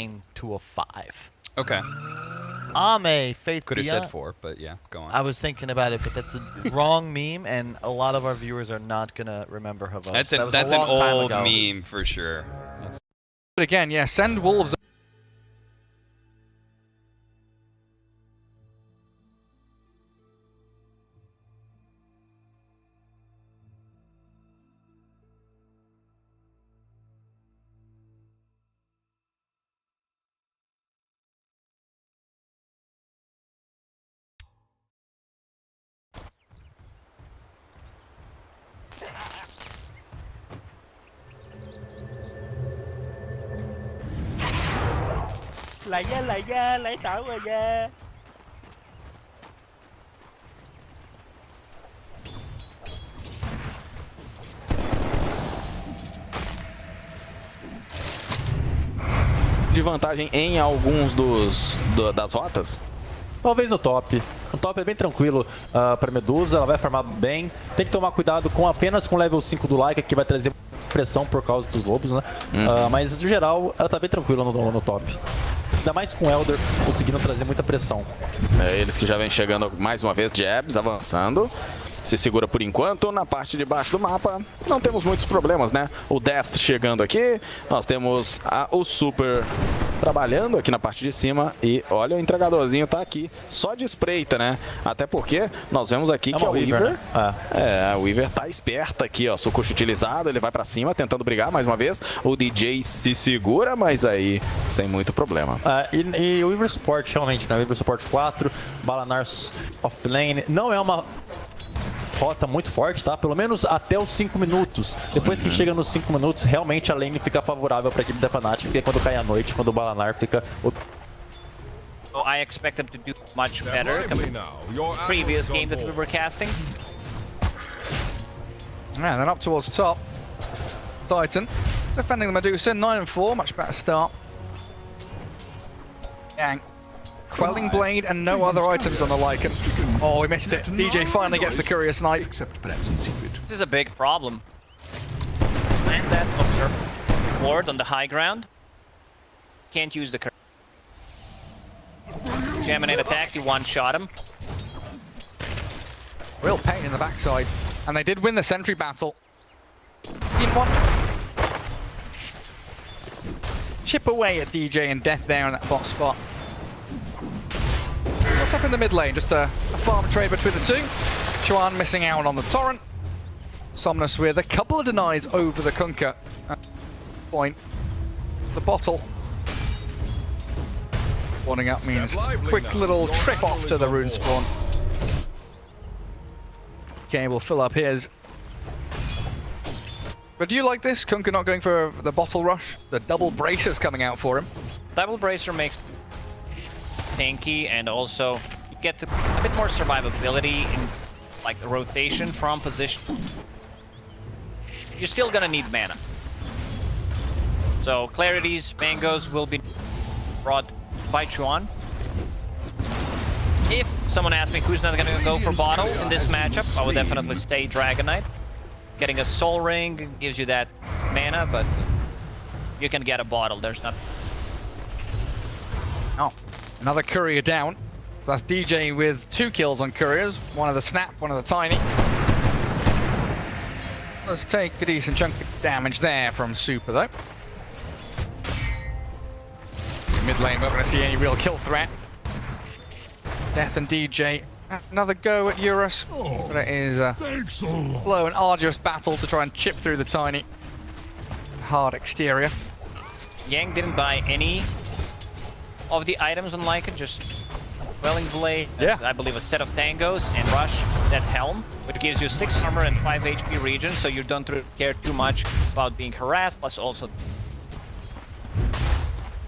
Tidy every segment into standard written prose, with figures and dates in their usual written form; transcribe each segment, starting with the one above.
9 to a 5. Okay. I'm a Faith Could have Beyond. said 4, but yeah, go on. I was thinking about it, but that's the wrong meme, and a lot of our viewers are not gonna remember her vote. That's, That was that's a an long time old ago. meme for sure. But again, yeah, send Wolves. Lại ra, lại tạo rồi ra. De vantagem em alguns das rotas? Talvez no top. O top é bem tranquilo para Medusa, ela vai farmar bem. Tem que tomar cuidado apenas com o level 5 do Laika, que vai trazer pressão por causa dos lobos, né? Mas, no geral, ela tá bem tranquila no top. Ainda mais com o Elder conseguindo trazer muita pressão. Eles que já vêm chegando mais uma vez, Jabs avançando. Se segura por enquanto. Na parte de baixo do mapa não temos muitos problemas, né? O Death chegando aqui. Nós temos o Super trabalhando aqui na parte de cima. E olha, o entregadorzinho tá aqui só de espreita, né? Até porque nós vemos aqui que é o Weaver. Né? O Weaver tá esperto aqui, ó. Sucucho utilizado, ele vai pra cima tentando brigar mais uma vez. O DJ se segura, mas aí sem muito problema. E o Weaver Support, realmente, né? O Weaver Support 4, Balanar offlane. Não é uma rota muito forte, tá? Pelo menos até os 5 minutos. Depois que chega nos 5 minutos, realmente a lane fica favorável para a equipe da FNATIC, porque é quando cai a noite, quando o Balanar fica... So I expect them to do much better compared to the previous game that we were casting. Man, then up towards the top. Titan defending the Medusa, 9 and 4, much better start. Yang. Quelling Blade and no other items on the Lycan. Oh, we missed it. DJ finally gets the Courier Snipe. This is a big problem. And that observe ward on the high ground. Can't use the Geminate attack, he one-shot him. Real pain in the backside. And they did win the sentry battle. In one. Chip away at DJ and Death there in that bot spot. What's up in the mid lane? Just a farm trade between the two. Chuan missing out on the torrent. Somnus with a couple of denies over the Kunkka. Point. The bottle. Warning up means quick little trip off to the rune spawn. Okay, we'll fill up his. But do you like this? Kunkka not going for the bottle rush? The double bracers coming out for him. Double bracer makes tanky, and also you get a bit more survivability in like the rotation from position. You're still gonna need mana. So Clarities, Mangoes will be brought by Chuan. If someone asks me who's not gonna go for bottle in this matchup, I would definitely stay Dragon Knight. Getting a Soul Ring gives you that mana, but you can get a bottle. There's not. Oh, another Courier down. That's DJ with 2 kills on Couriers. One of the Snap, one of the Tiny. Let's take a decent chunk of damage there from Super though. Mid lane, we're not going to see any real kill threat. Death and DJ. Another go at Eurus. But it is a slow and arduous battle to try and chip through the Tiny. Hard exterior. Yang didn't buy any of the items on Lycan, just Quelling Blade, yeah. I believe a set of Tangos, and Rush, that Helm, which gives you 6 armor and 5 HP regen, so you don't care too much about being harassed, plus also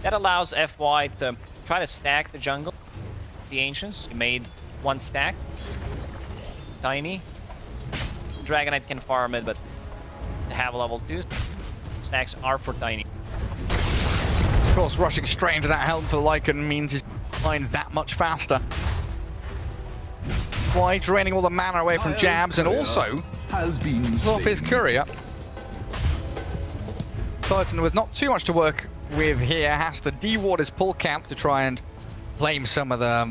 that allows FY to try to stack the jungle. The Ancients, he made 1 stack. Tiny. Dragon Knight can farm it, but to have level 2 stacks are for Tiny. Of course, rushing straight into that helm for Lycan means he's flying that much faster. Why draining all the mana away from jabs and also off his Courier. Titan with not too much to work with here. Has to deward his pull camp to try and claim some of the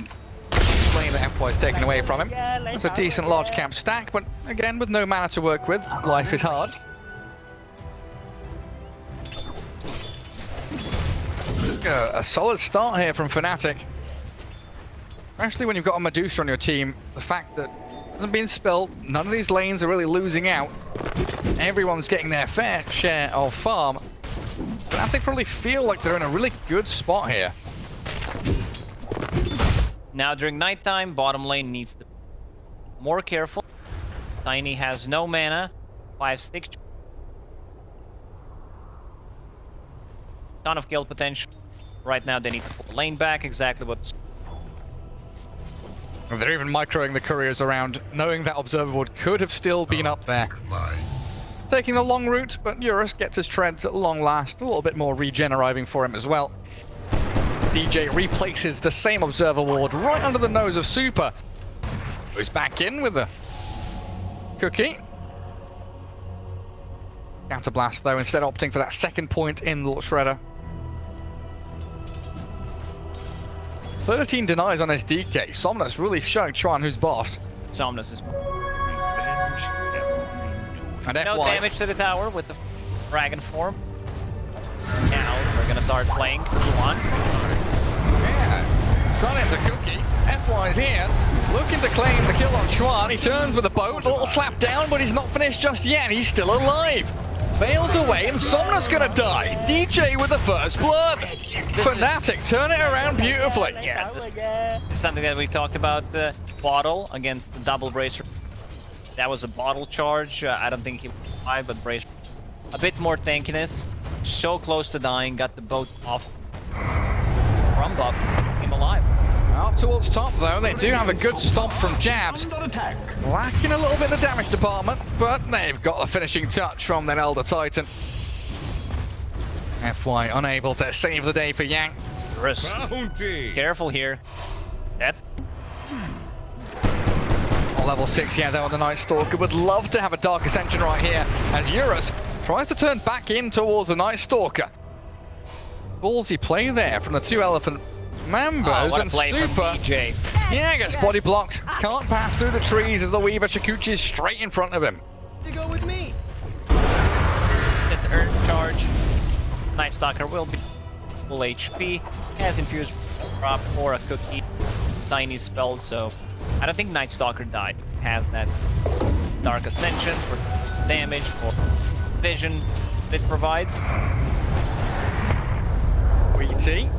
lane that FY is taken away from him. It's a decent large camp stack, but again, with no mana to work with, life is hard. A solid start here from FNATIC. Especially when you've got a Medusa on your team, the fact that it hasn't been spilled, none of these lanes are really losing out. Everyone's getting their fair share of farm. FNATIC probably feel like they're in a really good spot here. Now during nighttime, bottom lane needs to be more careful. Tiny has no mana, 5-stick. Ton of kill potential. Right now they need to pull the lane back, exactly what... And they're even microing the couriers around, knowing that observer board could have still been up there. Taking the long route, but Eurus gets his treads at long last. A little bit more regen arriving for him as well. DJ replaces the same observer ward right under the nose of Super. Goes back in with the cookie. Counterblast though, instead opting for that second point in the Shredder. 13 denies on his DK. Somnus really showing Tron who's boss. Somnus is... And no FY. damage to the tower with the dragon form. Now we're gonna start playing Yuan. Yeah, Tron a cookie. FY's here, looking to claim the kill on Chuan. He turns with a boat, a little slap down, but he's not finished just yet. He's still alive. Fails away, and Somnus gonna die. DJ with the first blood. FNATIC turn it around beautifully. Yeah, this is something that we talked about. The bottle against the double bracer. That was a bottle charge. I don't think he would die, but bracer a bit more tankiness. So close to dying, got the boat off. Rum buff, came alive. Up towards top though, they do have a good stomp from Jabs. Lacking a little bit in the damage department, but they've got the finishing touch from their Elder Titan. FY unable to save the day for Yang. Careful here. Death. Level 6, yeah, though, on the Night Stalker. Would love to have a Dark Ascension right here as Eurus tries to turn back in towards the Night Stalker. Ballsy play there from the two Elephant Mambas, what a and play Super, from DJ. yeah, gets body blocked. Can't pass through the trees as the Weaver Shikuchi's straight in front of him. To go with me. Get the Earth charge. Night Stalker will be full HP. Has infused drop or a cookie. Tiny spell, so I don't think Night Stalker died. Has that Dark Ascension for damage or vision it provides. WT.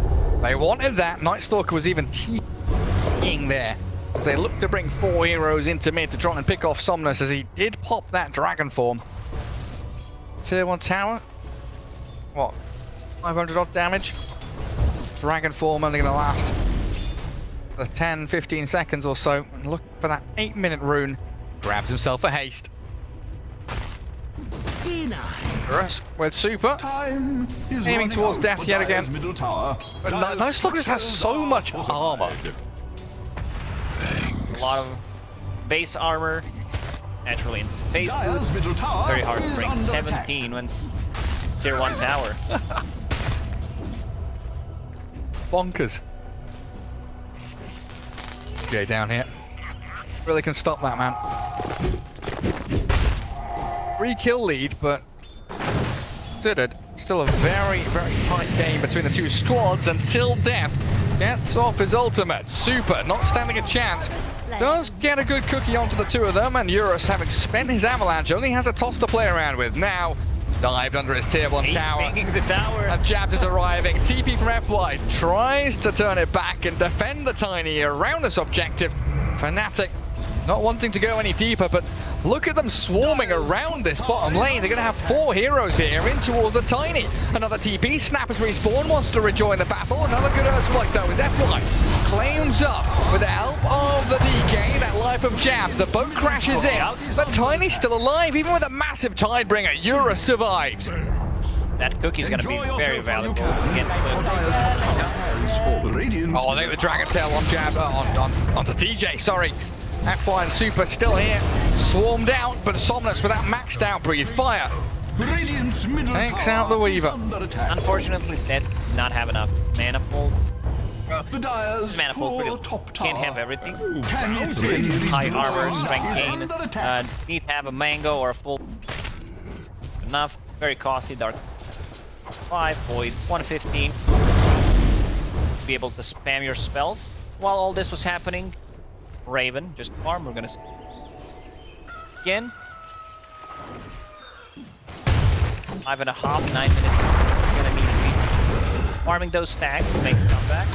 They wanted that. Night Stalker was even teeing there as they looked to bring 4 heroes into mid to try and pick off Somnus as he did pop that dragon form. Tier 1 tower. What? 500 odd damage. Dragon form only going to last the 10-15 seconds or so. And look for that 8-minute rune. Grabs himself a haste. Russ with Super. Aiming towards death yet again. But Night Stalker just has so much armor. A lot of base armor. Naturally in base boost. Very hard to bring. 17 when tier 1 tower. Bonkers. Okay, down here. Really can stop that, man. 3-kill lead, but did it. Still a very, very tight game between the two squads until Death gets off his ultimate. Super, not standing a chance. Does get a good cookie onto the two of them, and Eurus, having spent his avalanche, only has a toss to play around with. Now, dived under his tier 1 tower. The tower. And Jabs is arriving. TP from FY tries to turn it back and defend the Tiny around this objective. FNATIC not wanting to go any deeper, but look at them swarming around this bottom lane. They're going to have 4 heroes here in towards the Tiny. Another TP. Snappers respawn, wants to rejoin the battle. Another good Earthquake though as FY claims up with the help of the DK. That life of Jabs. The boat crashes in, but Tiny's still alive. Even with a massive Tidebringer, Eurus survives. That cookie's going to be very valuable against Oh, I think the Dragon Tail on Jab, onto DJ, sorry. FY and Super still here, swarmed out, but Somnus with that maxed out Breathe Fire Takes out the Weaver. Unfortunately, that did not have enough mana pool. Mana pool pretty can't have everything. High armor, strength gain. Need to have a mango or a full enough. Very costly. Dark 5 void 115. Be able to spam your spells. While all this was happening, Raven just farm. We're gonna again. 5.5, 9 minutes. We're gonna need to be farming those stacks to make a comeback.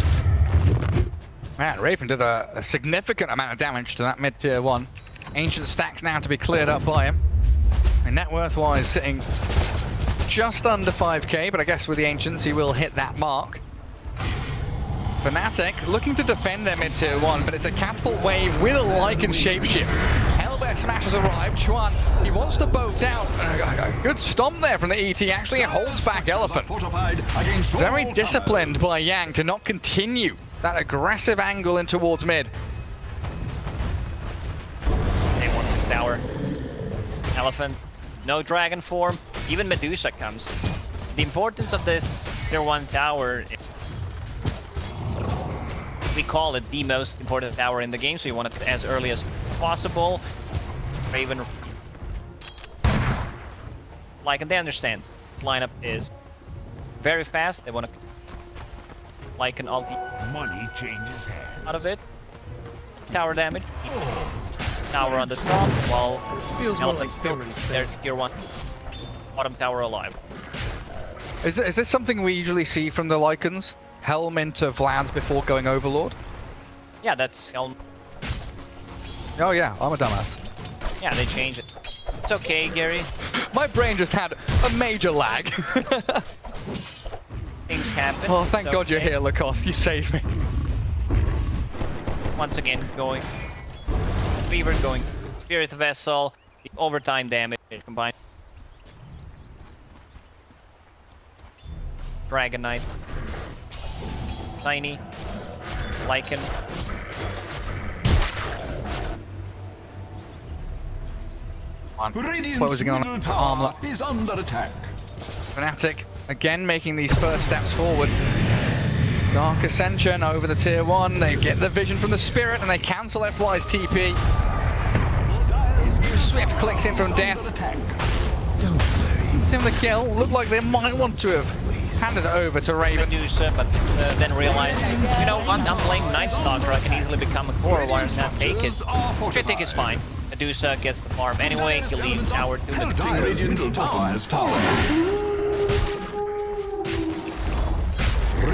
Man, Raven did a significant amount of damage to that mid-tier 1. Ancient stacks now to be cleared up by him. And net worth-wise sitting just under 5k, but I guess with the Ancients he will hit that mark. FNATIC looking to defend their mid-tier 1, but it's a catapult wave with a Lycan shapeshift. Hellbear Smash has arrived. Chuan, he wants to boat out. A good stomp there from the ET. Actually holds back Elephant. Very disciplined by Yang to not continue that aggressive angle in towards mid. They want this tower. Elephant, no dragon form. Even Medusa comes. The importance of this tier 1 tower, we call it the most important tower in the game, so you want it as early as possible. Raven, like, and they understand lineup is very fast. They want to like an ulti money changes hands out of it. Tower damage. Tower on the top, while Elephant still there, tier 1 bottom tower alive. Is this something we usually see from the Lycans? Helm into Vlad's before going Overlord? Yeah, that's Helm. Oh yeah, I'm a dumbass. Yeah, they changed it. It's okay, Gary. My brain just had a major lag. Things happen. Oh, thank It's God you're okay. here, Lacoste. You saved me. Once again, going Fever, going Spirit Vessel, the overtime damage combined. Dragon Knight, Tiny, Lycan. Closing on Armlet. is under attack. FNATIC again making these first steps forward. Dark Ascension over the tier 1. They get the vision from the Spirit and they cancel FY's TP. Swift clicks in from Death. Tim the kill. Looked like they might want to have handed it over to Raven. Medusa, but then realized, you know, I'm playing DeatStalker, I can easily become a core, why not take it? Which I think is fine. Medusa gets the farm anyway, he'll leave tower to the Radiant's tower has fallen.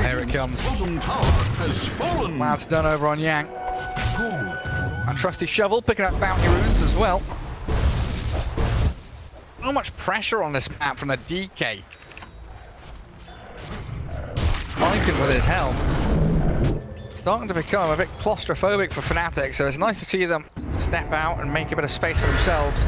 Here it comes. Bottom tower has fallen. Vlad's done over on Yang. A trusty shovel picking up bounty runes as well. So much pressure on this map from the DK. Lycan with his helm. Starting to become a bit claustrophobic for FNATIC, so it's nice to see them step out and make a bit of space for themselves.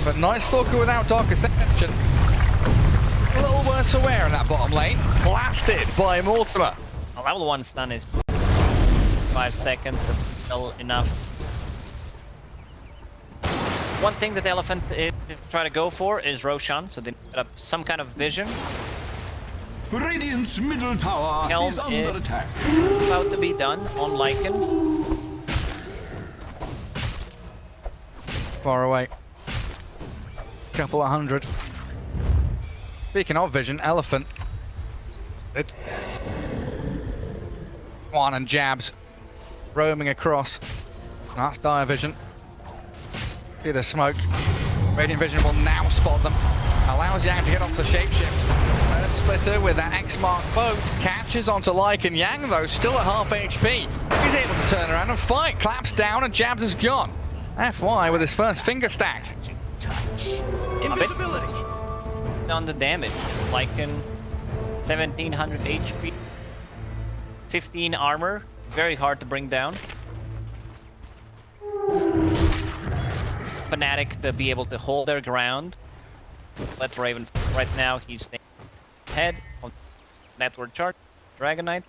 But DeatStalker without Dark Ascension. A little worse for wear in that bottom lane. Blasted by Mortimer. A level 1 stun is 5 seconds, still enough. One thing that Elephant try to go for is Roshan, so they set up some kind of vision. Radiant's middle tower Helm is under attack. About to be done on Lycan. Far away. Couple of hundred. Speaking of vision, Elephant. One and jabs. Roaming across. That's dire vision. See the smoke. Radiant vision will now spot them. Allows Yang to get off the shapeshift. Splitter with that X-Mark boat catches onto Lycan. Yang though still at half HP. He's able to turn around and fight. Claps down and jabs is gone. FY with his first finger stack. Invisibility. On the damage, Lycan 1700 HP, 15 armor, very hard to bring down. FNATIC to be able to hold their ground. Let Raven right now, he's staying ahead on network chart. Dragon Knight.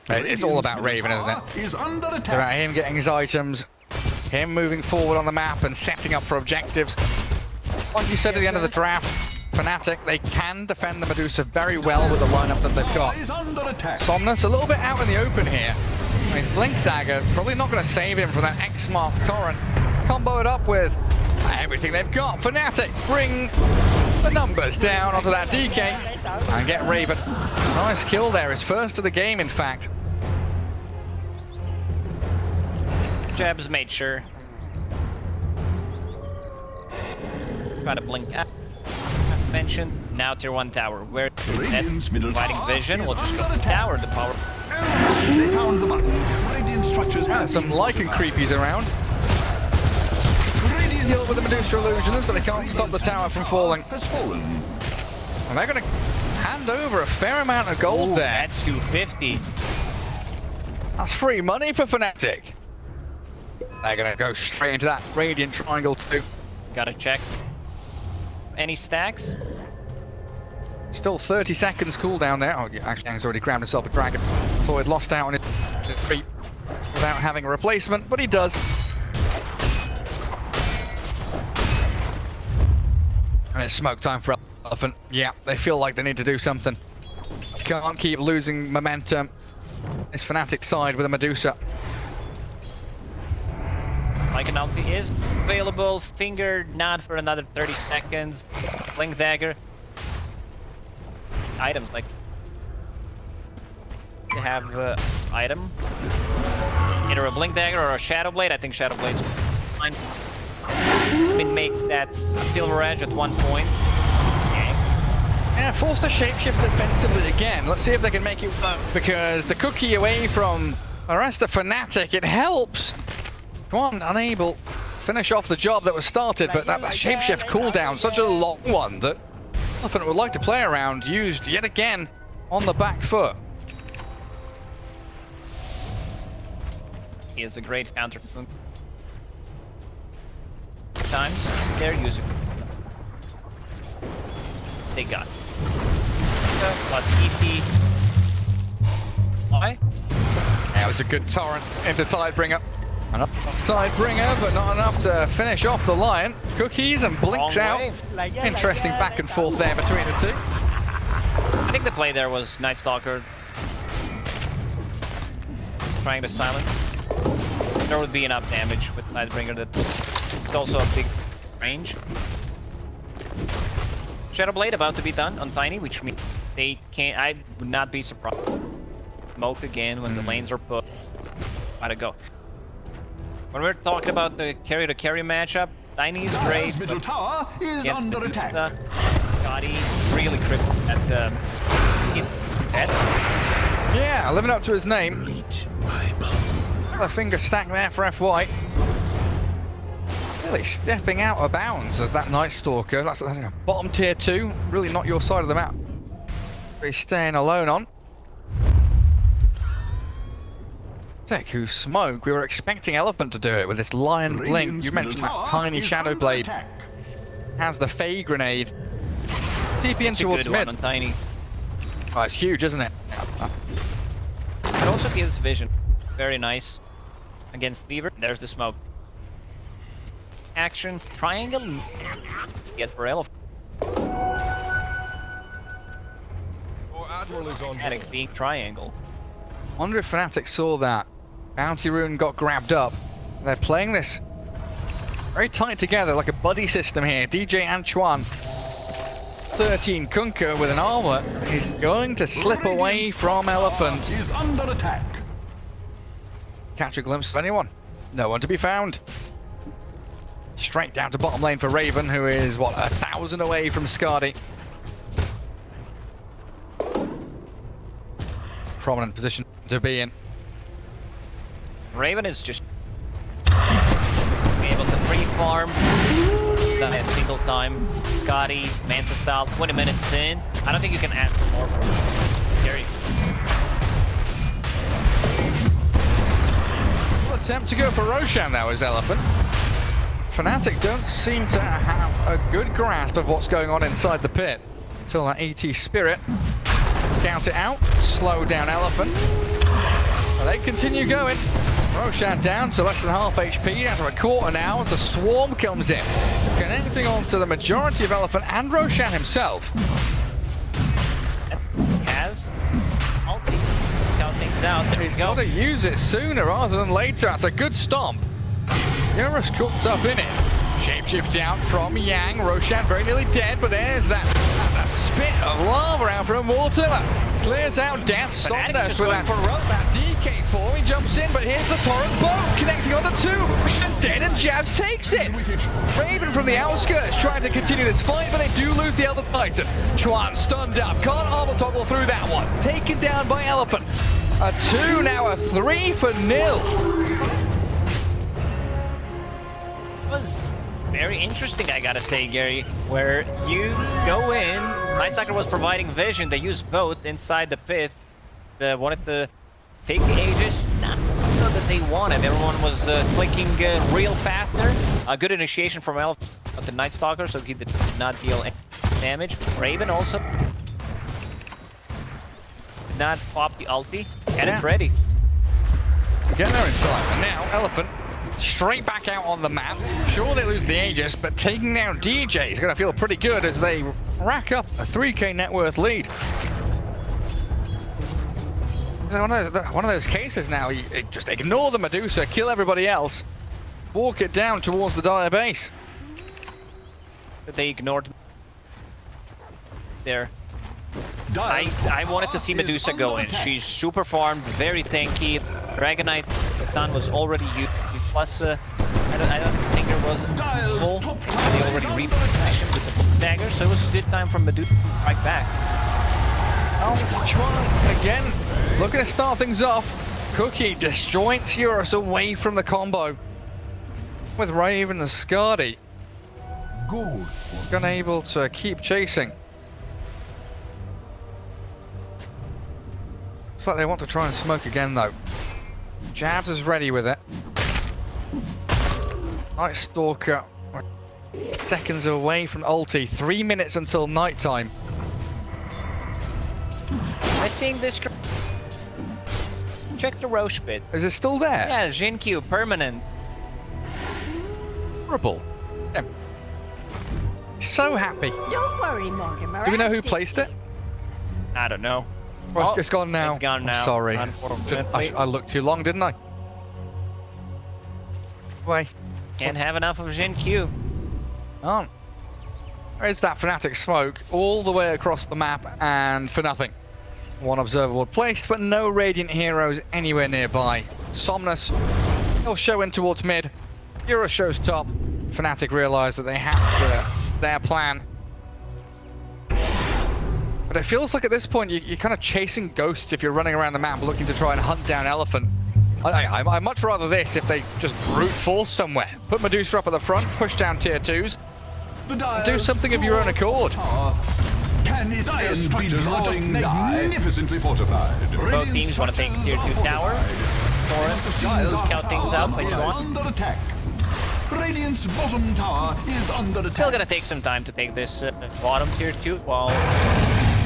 It's all about Raven, isn't it? Is under It's attack. about him getting his items, him moving forward on the map and setting up for objectives. Like you said at the end of the draft, FNATIC, they can defend the Medusa very well with the lineup that they've got. Is under attack. Somnus a little bit out in the open here. His Blink Dagger probably not going to save him from that X-Mark Torrent. Combo it up with everything they've got. FNATIC bring the numbers down onto that DK and get Raven. Nice kill there, his first of the game in fact. Jabs made sure. Try to blink out. As mentioned, now tier 1 tower. Where Radiant's middle fighting tower vision, is we'll just go under to the attack. tower, the power. They found the button. Radiant structures have Some been Lycan fortified. creepies around. Radiant Deal with the Medusa illusions, but they can't stop the tower from falling. has fallen. And they're going to hand over a fair amount of gold there. That's 250. That's free money for FNATIC. They're going to go straight into that Radiant Triangle too. Gotta check. Any stacks? Still 30 seconds cooldown there. Oh, yeah, actually, he's already grabbed himself a dragon. Thought he'd lost out on his creep without having a replacement, but he does. And it's smoke time for Elephant. Yeah, they feel like they need to do something. Can't keep losing momentum. This FNATIC side with a Medusa. Like an ulti is available. Finger not for another 30 seconds. Blink dagger. Items like they have item. Either a blink dagger or a shadow blade. I think shadow blade's fine. I mean, make that silver edge at one point. Yeah, forced to shapeshift defensively again. Let's see if they can make it work, because the cookie away from the rest of FNATIC, it helps. Come on, unable to finish off the job that was started, but that shapeshift cooldown, such a long one that Elephant would like to play around, used yet again on the back foot. He is a great counter. Times they're using. They got it. Plus EP. Why? That was a good torrent into Tidebringer. Another Tidebringer, but not enough to finish off the Lion. Cookies and blinks Wrong out. way. Interesting back and forth there between the two. I think the play there was DeatStalker trying to silence. There would be enough damage with Tidebringer that it's also a big range. Shadow Blade about to be done on Tiny, which means they can't. I would not be surprised. Smoke again when the lanes are put. Gotta go. When we're talking about the carry-to-carry matchup, Tiny is great. Dire's middle tower is Against under Medusa, attack. Scotty really crippled at dead. Yeah, living up to his name. A finger stack there for FY. Really stepping out of bounds as that DeatStalker. That's a bottom tier 2. Really not your side of the map. He's staying alone on. Who smoke. We were expecting Elephant to do it with this Lion Blink. Radiant's You mentioned middle that tower tiny is Shadow under Blade. attack. Has the Fey Grenade. TP in It's a towards good one mid. on Tiny. Oh, it's huge, isn't it? It also gives vision. Very nice. Against Beaver. There's the smoke. Action. Triangle. Get for Elephant. Attic being triangle. Wonder if FNATIC saw that. Bounty Rune got grabbed up. They're playing this very tight together, like a buddy system here. DJ Antoine. 13 Kunkka with an armor. He's going to slip away Radiant's from Elephant. tower is under attack. Catch a glimpse of anyone. No one to be found. Straight down to bottom lane for Raven, who is, what, 1,000 away from Skadi. Prominent position to be in. Raven is just be able to pre-farm. Done it a single time. Scotty, Manta style, 20 minutes in. I don't think you can ask for more from Gary. Attempt to go for Roshan now as Elephant. FNATIC don't seem to have a good grasp of what's going on inside the pit until that AT Spirit scout it out, slow down Elephant. Well, they continue going. Roshan down to less than half HP, down to a quarter now, as the swarm comes in. Connecting onto the majority of Elephant and Roshan himself. Has ulti. Count things out. There He's we go. got to use it sooner rather than later. That's a good stomp. Eurus cooked up in it. Shapeshift out from Yang. Roshan very nearly dead, but there's that spit of lava out from Mortimer. Clears out Death. FNATIC just with going that, for a rope. that DK4. He jumps in, but here's the torrent boat connecting onto two. Roshan dead and Jabs takes it. Raven from the outskirts trying to continue this fight, but they do lose the Elder Titan. Chuan stunned up. Can't armor toggle through that one. Taken down by Elephant. A 2, now a 3 for nil. Was very interesting, I gotta say, Gary, where you go in, DeatStalker was providing vision, they used both inside the pit, they wanted to take the Aegis, not that they wanted, everyone was clicking real faster, a good initiation from Elf of the DeatStalker, so he did not deal any damage. Raven also did not pop the ulti, and it's ready. Get there in time, and now Elephant straight back out on the map. Sure, they lose the Aegis, but taking down DJ is going to feel pretty good as they rack up a 3k net worth lead. One of those cases now, you just ignore the Medusa, kill everybody else, walk it down towards the Dire base. But they ignored there. I wanted to see Medusa go in. She's super farmed, very tanky. Dragonite stun was already used. Plus, I don't think there was a full. They already repositioned with the dagger, so it was a good time for Medusa to strike back. Oh, Chuan again, looking to start things off. Cookie disjoints Eurus away from the combo with Raven and Skadi. Unable to keep chasing. Looks like they want to try and smoke again though. Jabs is ready with it. DeatStalker seconds away from ulti. 3 minutes until nighttime. Am I seeing this? Check the Roche bit. Is it still there? Yeah, Jinkyu, permanent. Horrible. Yeah. So happy. Don't worry, Mortimer. Do we know who placed it? I don't know. Well, Oh, it's gone now. It's gone now. I'm sorry. Unfortunately. I looked too long, didn't I? Wait. Can't have enough of Jinkyu. Oh. There's that FNATIC smoke all the way across the map and for nothing. One observer placed, but no Radiant heroes anywhere nearby. Somnus, he'll show in towards mid. Eurus shows top. FNATIC realise that they have their plan. But it feels like at this point you're kind of chasing ghosts if you're running around the map looking to try and hunt down Elephant. I'd much rather this if they just brute force somewhere. Put Medusa up at the front, push down tier 2s, do something of your own accord. Can its structures are just magnificently fortified. Both teams want to take tier 2 tower. Torrent scout things out by Chuan. Under attack. Radiant's bottom tower is under attack. Still gonna take some time to take this bottom tier 2 while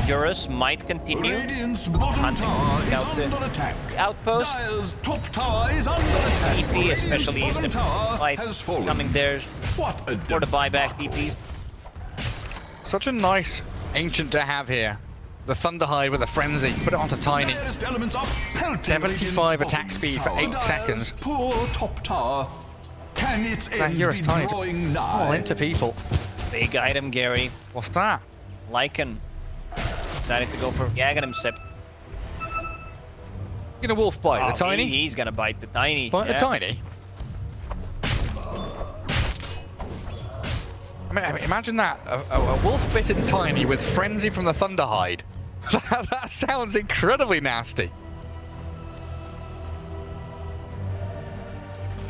Eurus might continue Radiant's bottom hunting tower is out the under attack. outpost. Dire's top tower is under attack. TP, Radiant's especially if bottom the tower fight has fallen. coming there What a for the buyback TPs. Such a nice ancient to have here. The Thunderhide with a frenzy. Put it onto Tiny. Direst elements are pelting 75 Radiant's attack bottom speed for tower. 8 Dire's seconds. Poor top tower. Can its That end Eurus be Tiny drawing all nigh? into people. Big item, Gary. What's that? Lycan decided to go for Yaganim Sepi. You gonna wolf bite the Tiny? He's gonna bite the Tiny. Bite the yeah. Tiny? I mean, imagine that. A wolf-bitten Tiny with frenzy from the Thunderhide. That sounds incredibly nasty.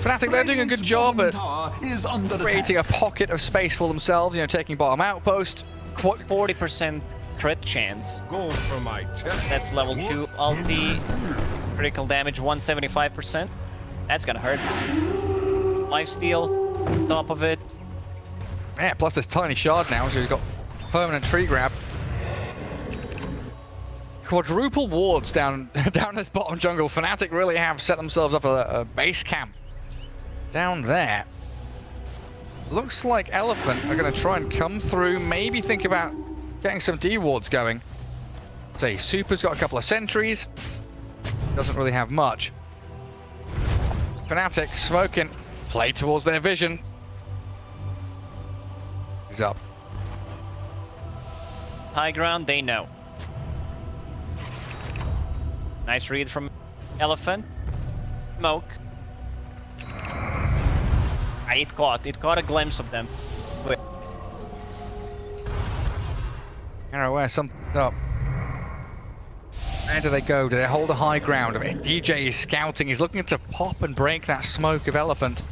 FNATIC, they're doing a good job at creating a pocket of space for themselves, you know, taking bottom outpost. 40% crit chance. Go for my chest. That's level 2 ulti. Critical damage 175%. That's gonna hurt. Lifesteal on top of it. Yeah, plus this Tiny shard now, so he's got permanent tree grab. quadruple wards down this bottom jungle. FNATIC really have set themselves up a base camp down there. Looks like Elephant are going to try and come through, maybe think about getting some D wards going. Say, Super's got a couple of sentries. Doesn't really have much. FNATIC smoking, play towards their vision. He's up. High ground, they know. Nice read from Elephant. Smoke. It caught a glimpse of them. Where something up. Where do they go? Do they hold a high ground? I mean, DJ is scouting. He's looking to pop and break that smoke of Elephant.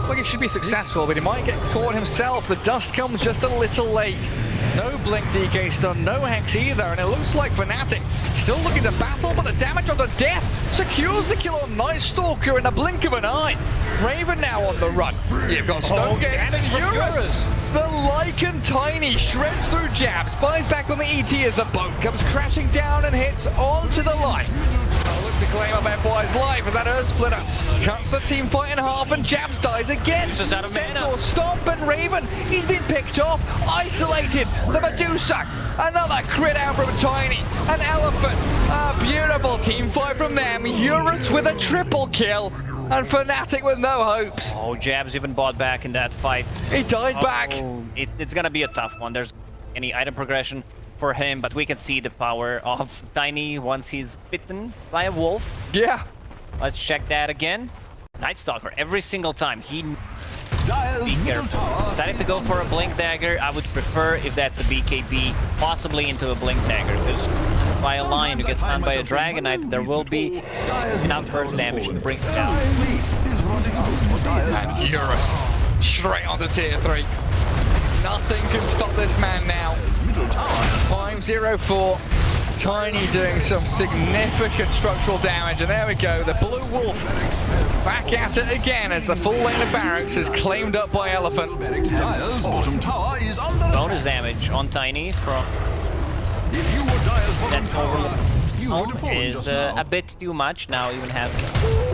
Like it should be successful, but he might get caught himself. The dust comes just a little late. No blink DK stun, no hex either, and it looks like FNATIC still looking to battle, but the damage on the death secures the kill on DeatStalker in a blink of an eye. Raven now on the run. You've got Stone and Eurus. The Lycan Tiny shreds through jabs, buys back on the ET as the boat comes crashing down and hits onto the line. Look to claim up FY's life as that Earth Splitter cuts the team fight in half and jabs dies again. Just out of Centaur, Stomp and Raven, he's been picked off, isolated. The Medusa, another crit out from Tiny, an Elephant, a beautiful team fight from them. Eurus with a triple kill. And FNATIC with no hopes. Oh, Jabs even bought back in that fight. He died back. It's gonna be a tough one. There's any item progression for him, but we can see the power of Tiny once he's bitten by a wolf. Yeah. Let's check that again. DeatStalker, every single time, he... Dyer's Be careful. Decided to go for a Blink Dagger. I would prefer if that's a BKB, possibly into a Blink Dagger, because by a lion who gets stunned by a Dragonite, there will be enough burst damage to bring it down. And Eurus straight onto tier 3. Nothing can stop this man now. 5-0-4. Tiny doing some significant structural damage, and there we go. The Blue Wolf back at it again as the full lane of barracks is claimed up by Elephant. Dyer's bottom tower is under Bonus damage on Tiny from If you were Dyer's bottom that tower, you would have fallen is just now. a bit too much. Now even has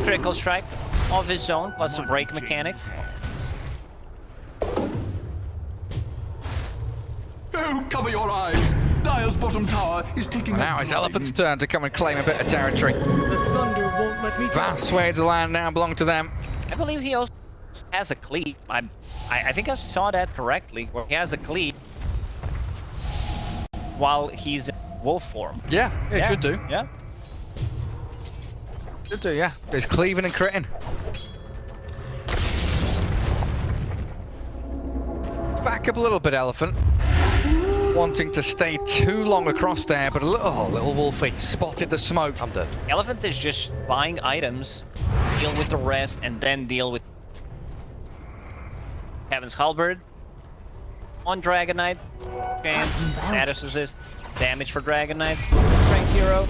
critical strike of his own, plus a break mechanics. Oh, cover your eyes. Dyer's bottom tower is taking Now it's Elephant's turn to come and claim a bit of territory. The thunder won't let me Vast swathes of land now belong to them. I believe he also has a cleat. I think I saw that correctly, where he has a cleat while he's in wolf form. Yeah, it should do. Yeah. Should do, yeah. There's cleaving and critting. Back up a little bit, Elephant. Wanting to stay too long across there, but a little Wolfie spotted the smoke. I'm dead. Elephant is just buying items, deal with the rest, and then deal with Heaven's Halberd on Dragonite. Chance, status assist, damage for Dragonite, strength hero.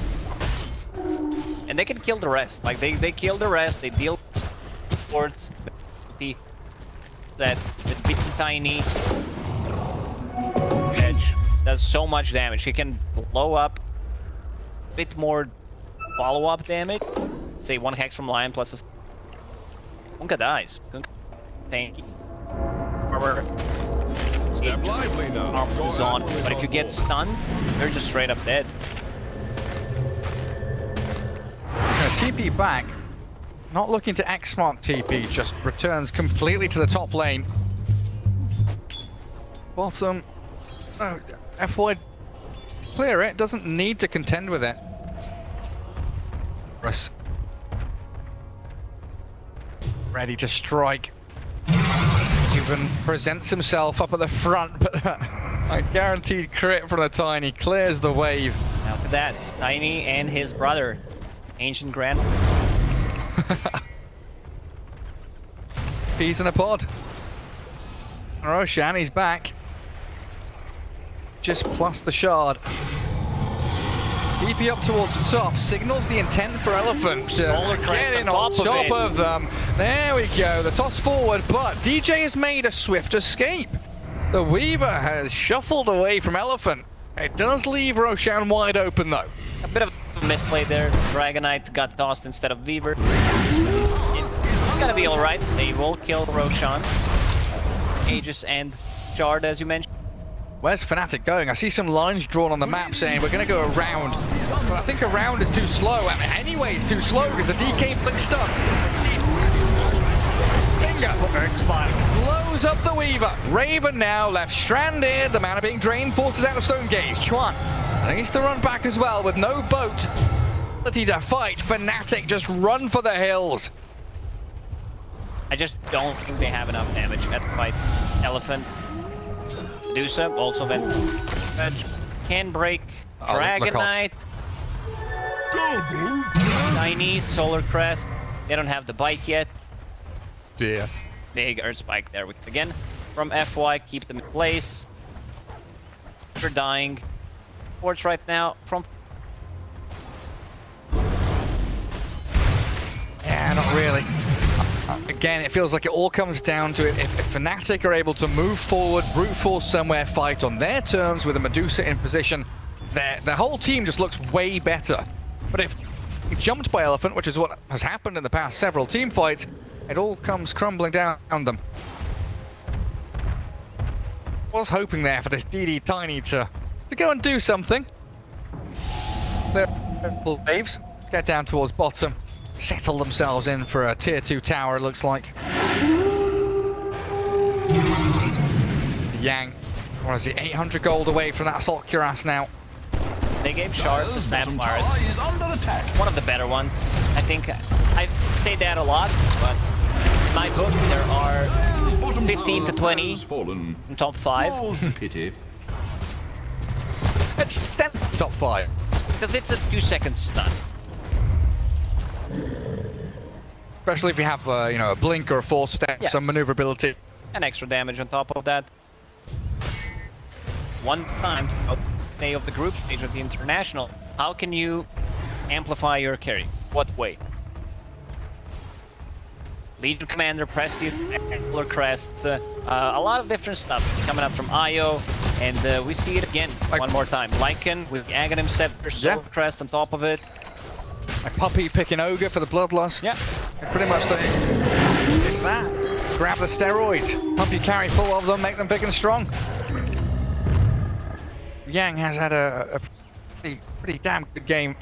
And they can kill the rest. Like they kill the rest, they deal with sports, that bit Tiny. Edge does so much damage. He can blow up a bit more follow-up damage. Say 1 hex from Lion plus a... Kunkka dies. Kunkka tanky. Armor. Step lively now. Armor is on. But if you get stunned, you're just straight up dead. TP back. Not looking to X-Mark TP, just returns completely to the top lane. Bottom. Oh, FY clear it, doesn't need to contend with it. Russ. Ready to strike. Even presents himself up at the front, but a guaranteed crit from the Tiny clears the wave. Now for that, Tiny and his brother, Ancient Grand. Peas in a pod. Roshan, he's back. Just plus the shard. TP up towards the top, signals the intent for Elephant to get in on top of them. There we go, the toss forward, but DJ has made a swift escape. The Weaver has shuffled away from Elephant. It does leave Roshan wide open though. A bit of a misplay there. Dragonite got tossed instead of Weaver. It's gonna be alright. They will kill Roshan. Aegis and Shard, as you mentioned. Where's FNATIC going? I see some lines drawn on the map saying we're going to go around. But I think around is too slow. I mean, anyway, it's too slow because the DK blink stun. Finger blows up the Weaver. Raven now left stranded. The mana being drained forces out the Stone Gauge. Chuan needs to run back as well with no boat. Ability to fight. FNATIC just run for the hills. I just don't think they have enough damage at the fight. Elephant. Medusa also then can break Dragonite. Tiny Solar Crest. They don't have the bite yet. Dear. Big Earth Spike there. Again, from FY, keep them in place. They're dying. Ports right now from. Yeah, not really. Again, it feels like it all comes down to it. If FNATIC are able to move forward, brute force somewhere, fight on their terms with a Medusa in position, their whole team just looks way better. But if you jumped by Elephant, which is what has happened in the past several team fights, it all comes crumbling down on them. I was hoping there for this DD Tiny to go and do something. Their waves get down towards bottom. Settle themselves in for a tier 2 tower, it looks like. Yang, what is it, 800 gold away from that Assault Cuirass now. They gave Shard the Snapfire. One of the better ones. I think I say that a lot, but in my book there are 15 to 20 in top 5. Pity. It's top 5. Because it's a 2-second stun. Especially if you have, you know, a blink or a force step, Yes. some maneuverability. And extra damage on top of that. One time throughout the day of the group stage of the International, how can you amplify your carry? What way? Legion Commander, Prestige, Solar Crests, a lot of different stuff coming up from IO, and we see it again one more time. Lycan with Aghanim Scepter, Solar Crest on top of it. Like Puppy picking Ogre for the Bloodlust. Yeah. Pretty much it's that. Grab the steroids, pump your carry full of them, make them big and strong. Yang has had a pretty damn good game.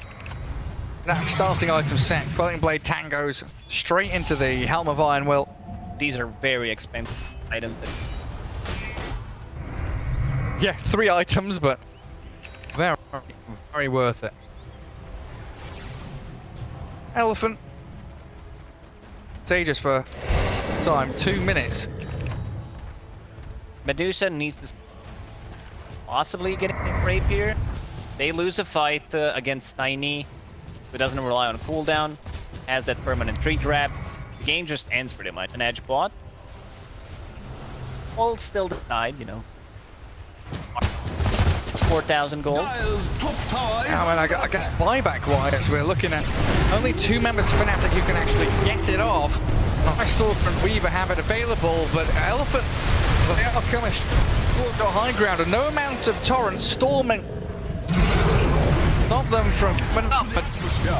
That starting item set, Quelling Blade Tangos, straight into the Helm of Iron Will. These are very expensive items. Yeah, 3 items, but very, very worth it. Elephant. Aegis for time, 2 minutes. Medusa needs to possibly get a rapier. They lose a fight against Tiny, who doesn't rely on cooldown, has that permanent tree grab. The game just ends pretty much. An edge bot. All still died, you know. 4,000 gold. Yeah, I mean, I guess buyback-wise, we're looking at only 2 members of FNATIC who can actually get it off. Stalker and Weaver have it available, but Elephant, well, they are coming towards the high ground, and no amount of torrents storming stop them from up. But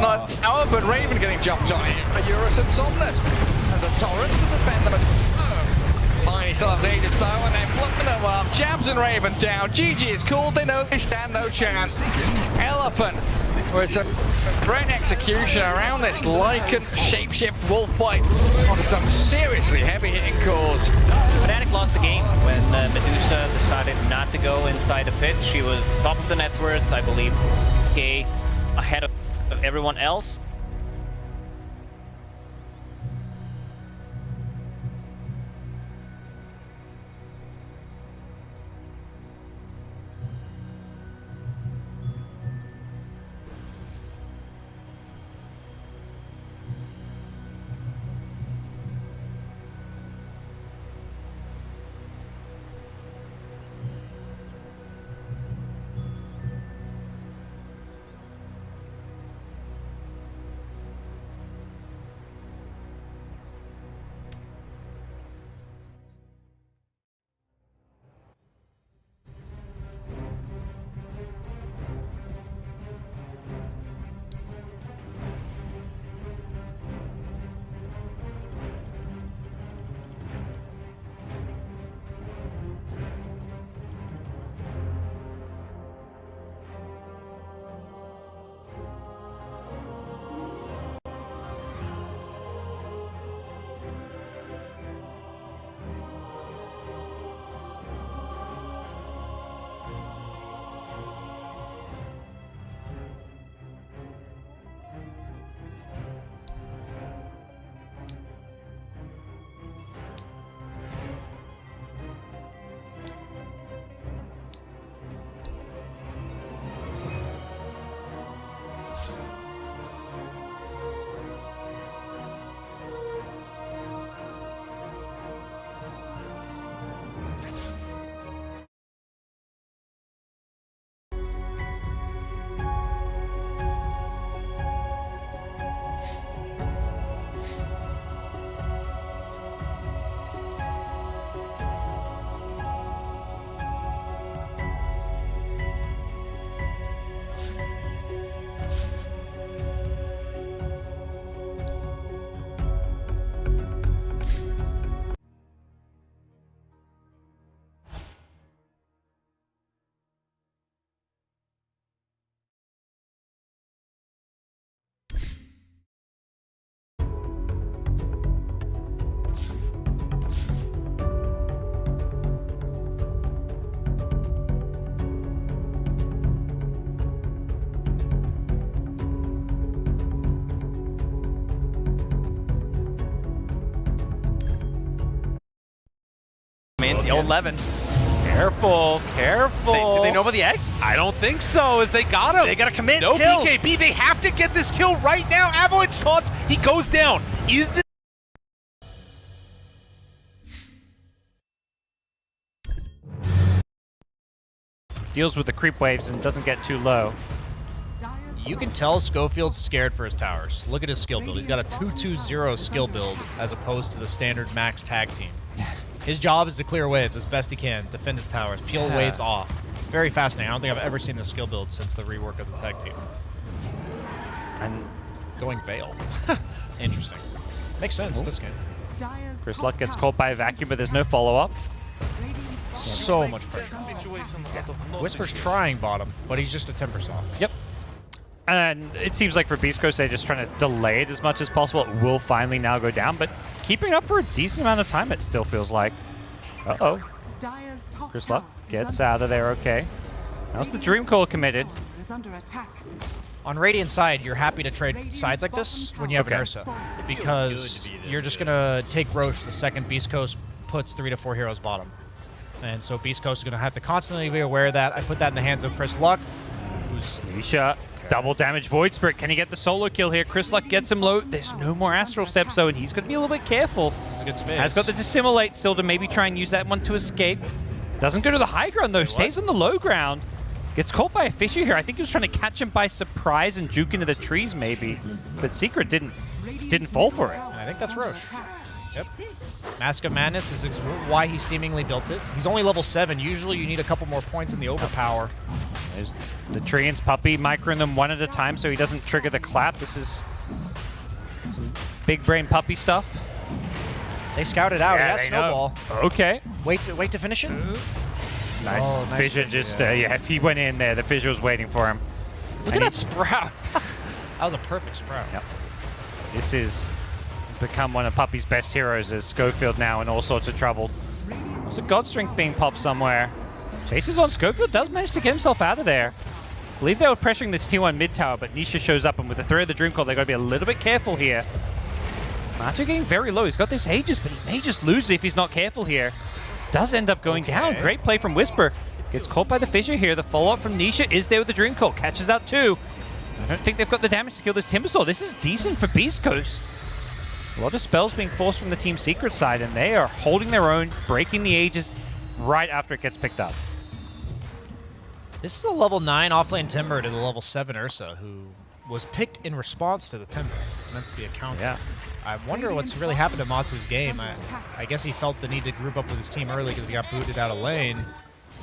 not Tower, but Raven getting jumped on here. Eurus and Somnus as a torrent to defend them. Tiny still has Aegis though, and they're blocking them up. Jabs and Raven down. GG is called. They know they stand no chance. Elephant with a great execution around this Lycan shapeshift wolf fight onto some seriously heavy-hitting cores. FNATIC lost the game when Medusa decided not to go inside the pit. She was top of the net worth, I believe, okay, ahead of everyone else. The old 11. Careful, careful. Do they know about the X? I don't think so, as they got him. They gotta commit. No kill. BKB, they have to get this kill right now. Avalanche toss, he goes down. Is this... Deals with the creep waves and doesn't get too low. You can tell Schofield's scared for his towers. Look at his skill build. He's got a 2-2-0 skill build as opposed to the standard max tag team. His job is to clear waves as best he can, defend his towers, peel waves off. Very fascinating. I don't think I've ever seen this skill build since the rework of the tag team. And going Veil. Interesting. Makes sense this game. Chris Luck gets caught by a vacuum, but there's no follow-up. So much pressure. Whisper's trying bottom, but he's just a temper saw. Yep. And it seems like for Beast Coast, they're just trying to delay it as much as possible. It will finally now go down, but keeping up for a decent amount of time, it still feels like. Uh-oh. Chris Luck gets out of there okay. How's the Dream Call committed? On Radiant side, you're happy to trade sides like this when you have an Ursa, because you're just going to take Roche the second Beast Coast puts 3 to 4 heroes bottom. And so Beast Coast is going to have to constantly be aware of that. I put that in the hands of Chris Luck, who's... Nisha, double damage Void Spirit. Can he get the solo kill here? Chris Luck gets him low. There's no more Astral Steps, though, and he's going to be a little bit careful. This is a good space. Has got the Dissimulate still to maybe try and use that one to escape. Doesn't go to the high ground, though. Stays on the low ground. Gets caught by a Fissure here. I think he was trying to catch him by surprise and juke into the trees, maybe. But Secret didn't fall for it. I think that's Roche. Yep. Mask of Madness is why he seemingly built it. He's only level 7. Usually you need a couple more points in the overpower. There's the Treant's Puppy, microing them one at a time so he doesn't trigger the clap. This is some big brain puppy stuff. They scouted out. Yeah, He has Snowball. Okay. Wait to finish it? Nice. Oh, nice Fissure fissure, just, yeah. yeah, if he went in there, the Fissure was waiting for him. Look at that Sprout. That was a perfect Sprout. Yep. This is become one of Puppy's best heroes as Schofield now in all sorts of trouble. There's a God Strength being popped somewhere. Chases on Schofield, does manage to get himself out of there. I believe they were pressuring this T1 mid tower, but Nisha shows up, and with the threat of the Dream Call, they've got to be a little bit careful here. Macho getting very low. He's got this Aegis, but he may just lose if he's not careful here. Does end up going down. Great play from Whisper. Gets caught by the Fissure here. The follow-up from Nisha is there with the Dream Call. Catches out two. I don't think they've got the damage to kill this Timbersaw. This is decent for Beast Coast. A lot of spells being forced from the Team Secret side, and they are holding their own, breaking the Aegis right after it gets picked up. This is a level 9 offlane Timber to the level 7 Ursa, who was picked in response to the Timber. It's meant to be a counter. Yeah. I wonder what's really happened to Matsu's game. I guess he felt the need to group up with his team early because he got booted out of lane.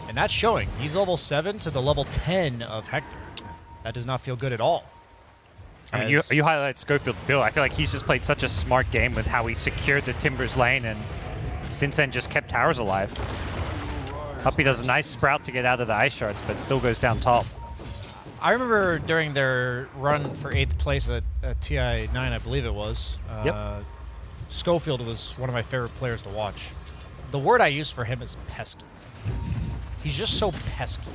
And that's showing. He's level 7 to the level 10 of Hector. That does not feel good at all. I mean, you highlight Schofield's build. I feel like he's just played such a smart game with how he secured the Timbers lane and since then just kept towers alive. Puppy does a nice Sprout to get out of the ice shards, but still goes down top. I remember during their run for 8th place at TI9, I believe it was, Schofield was one of my favorite players to watch. The word I use for him is pesky. He's just so pesky.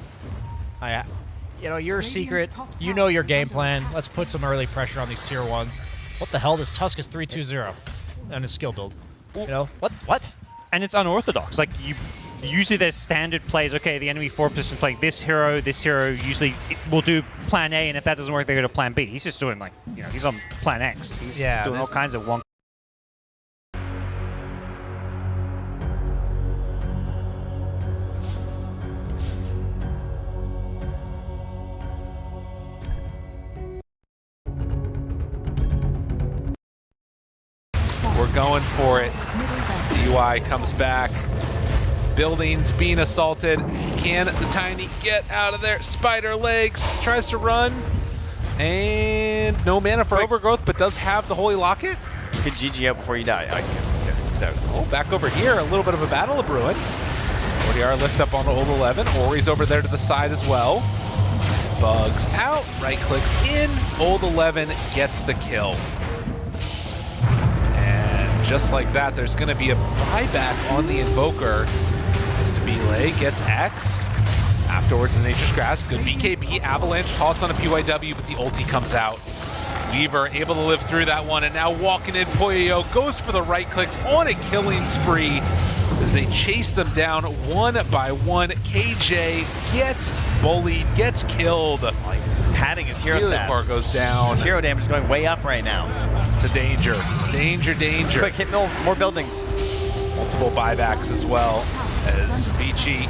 You know, you're a Secret, you know your game plan. Let's put some early pressure on these tier 1s. What the hell? This Tusk is 3-2-0 on his skill build. You know, what? And it's unorthodox. Like, usually there's standard plays. Okay, the enemy 4 position playing this hero usually will do plan A, and if that doesn't work, they go to plan B. He's just doing like, you know, he's on plan X. He's doing all kinds of wonk. We're going for it. DUI comes back. Buildings being assaulted. Can the Tiny get out of there? Spider legs. Tries to run. And no mana for overgrowth, but does have the Holy Locket. Good GG out before you die. Oh, he's out. Oh, back over here. A little bit of a battle of brewing. ODR lift up on Old 11. Ori's over there to the side as well. Bugs out. Right clicks in. Old 11 gets the kill. Just like that, there's going to be a buyback on the Invoker. Stabile gets X'd. Afterwards, in Nature's Grass, good BKB, Avalanche, toss on a PYW, but the ulti comes out. Weaver able to live through that one, and now walking in, Poyo goes for the right clicks on a killing spree as they chase them down one by one. KJ gets bullied, gets killed. He's padding his hero stats. Goes down. His hero damage is going way up right now. It's a danger. Danger. Quick, hit more buildings. Multiple buybacks as well as Vici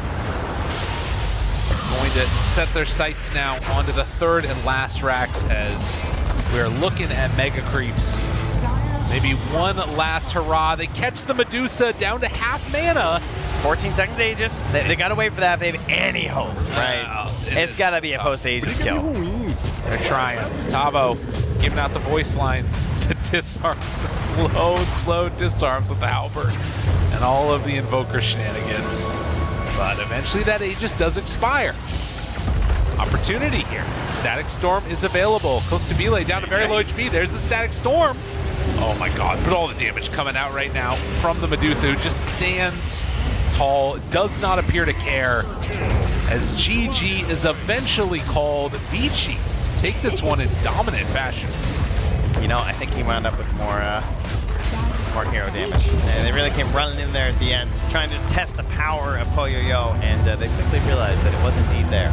going to set their sights now onto the third and last racks as we're looking at mega creeps. Maybe one last hurrah. They catch the Medusa down to half mana. 14 seconds Aegis. They gotta wait for that if they have any hope, right? It's gotta be a post-Aegis kill. They're trying. Tavo giving out the voice lines, the disarms, the slow disarms with the halberd, and all of the Invoker shenanigans. But eventually that Aegis does expire. Opportunity here. Static Storm is available. Costabile down to very low HP. There's the Static Storm. Oh my god, but all the damage coming out right now from the Medusa, who just stands tall, does not appear to care, as GG is eventually called. Vici take this one in dominant fashion. You know, I think he wound up with more hero damage. And they really came running in there at the end, trying to just test the power of Poyo-Yo, and they quickly realized that it was indeed there.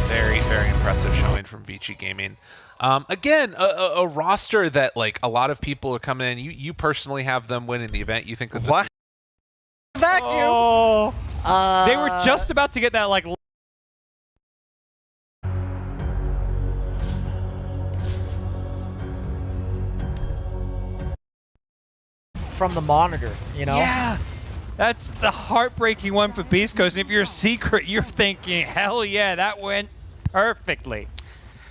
Very impressive showing from Vici Gaming. Again, a roster that like a lot of people are coming in. You personally have them winning the event. You think that this Vacuum! Oh. They were just about to get that like from the monitor, you know? Yeah. That's the heartbreaking one for Beast Coast. If you're a secret, you're thinking, hell yeah, that went perfectly.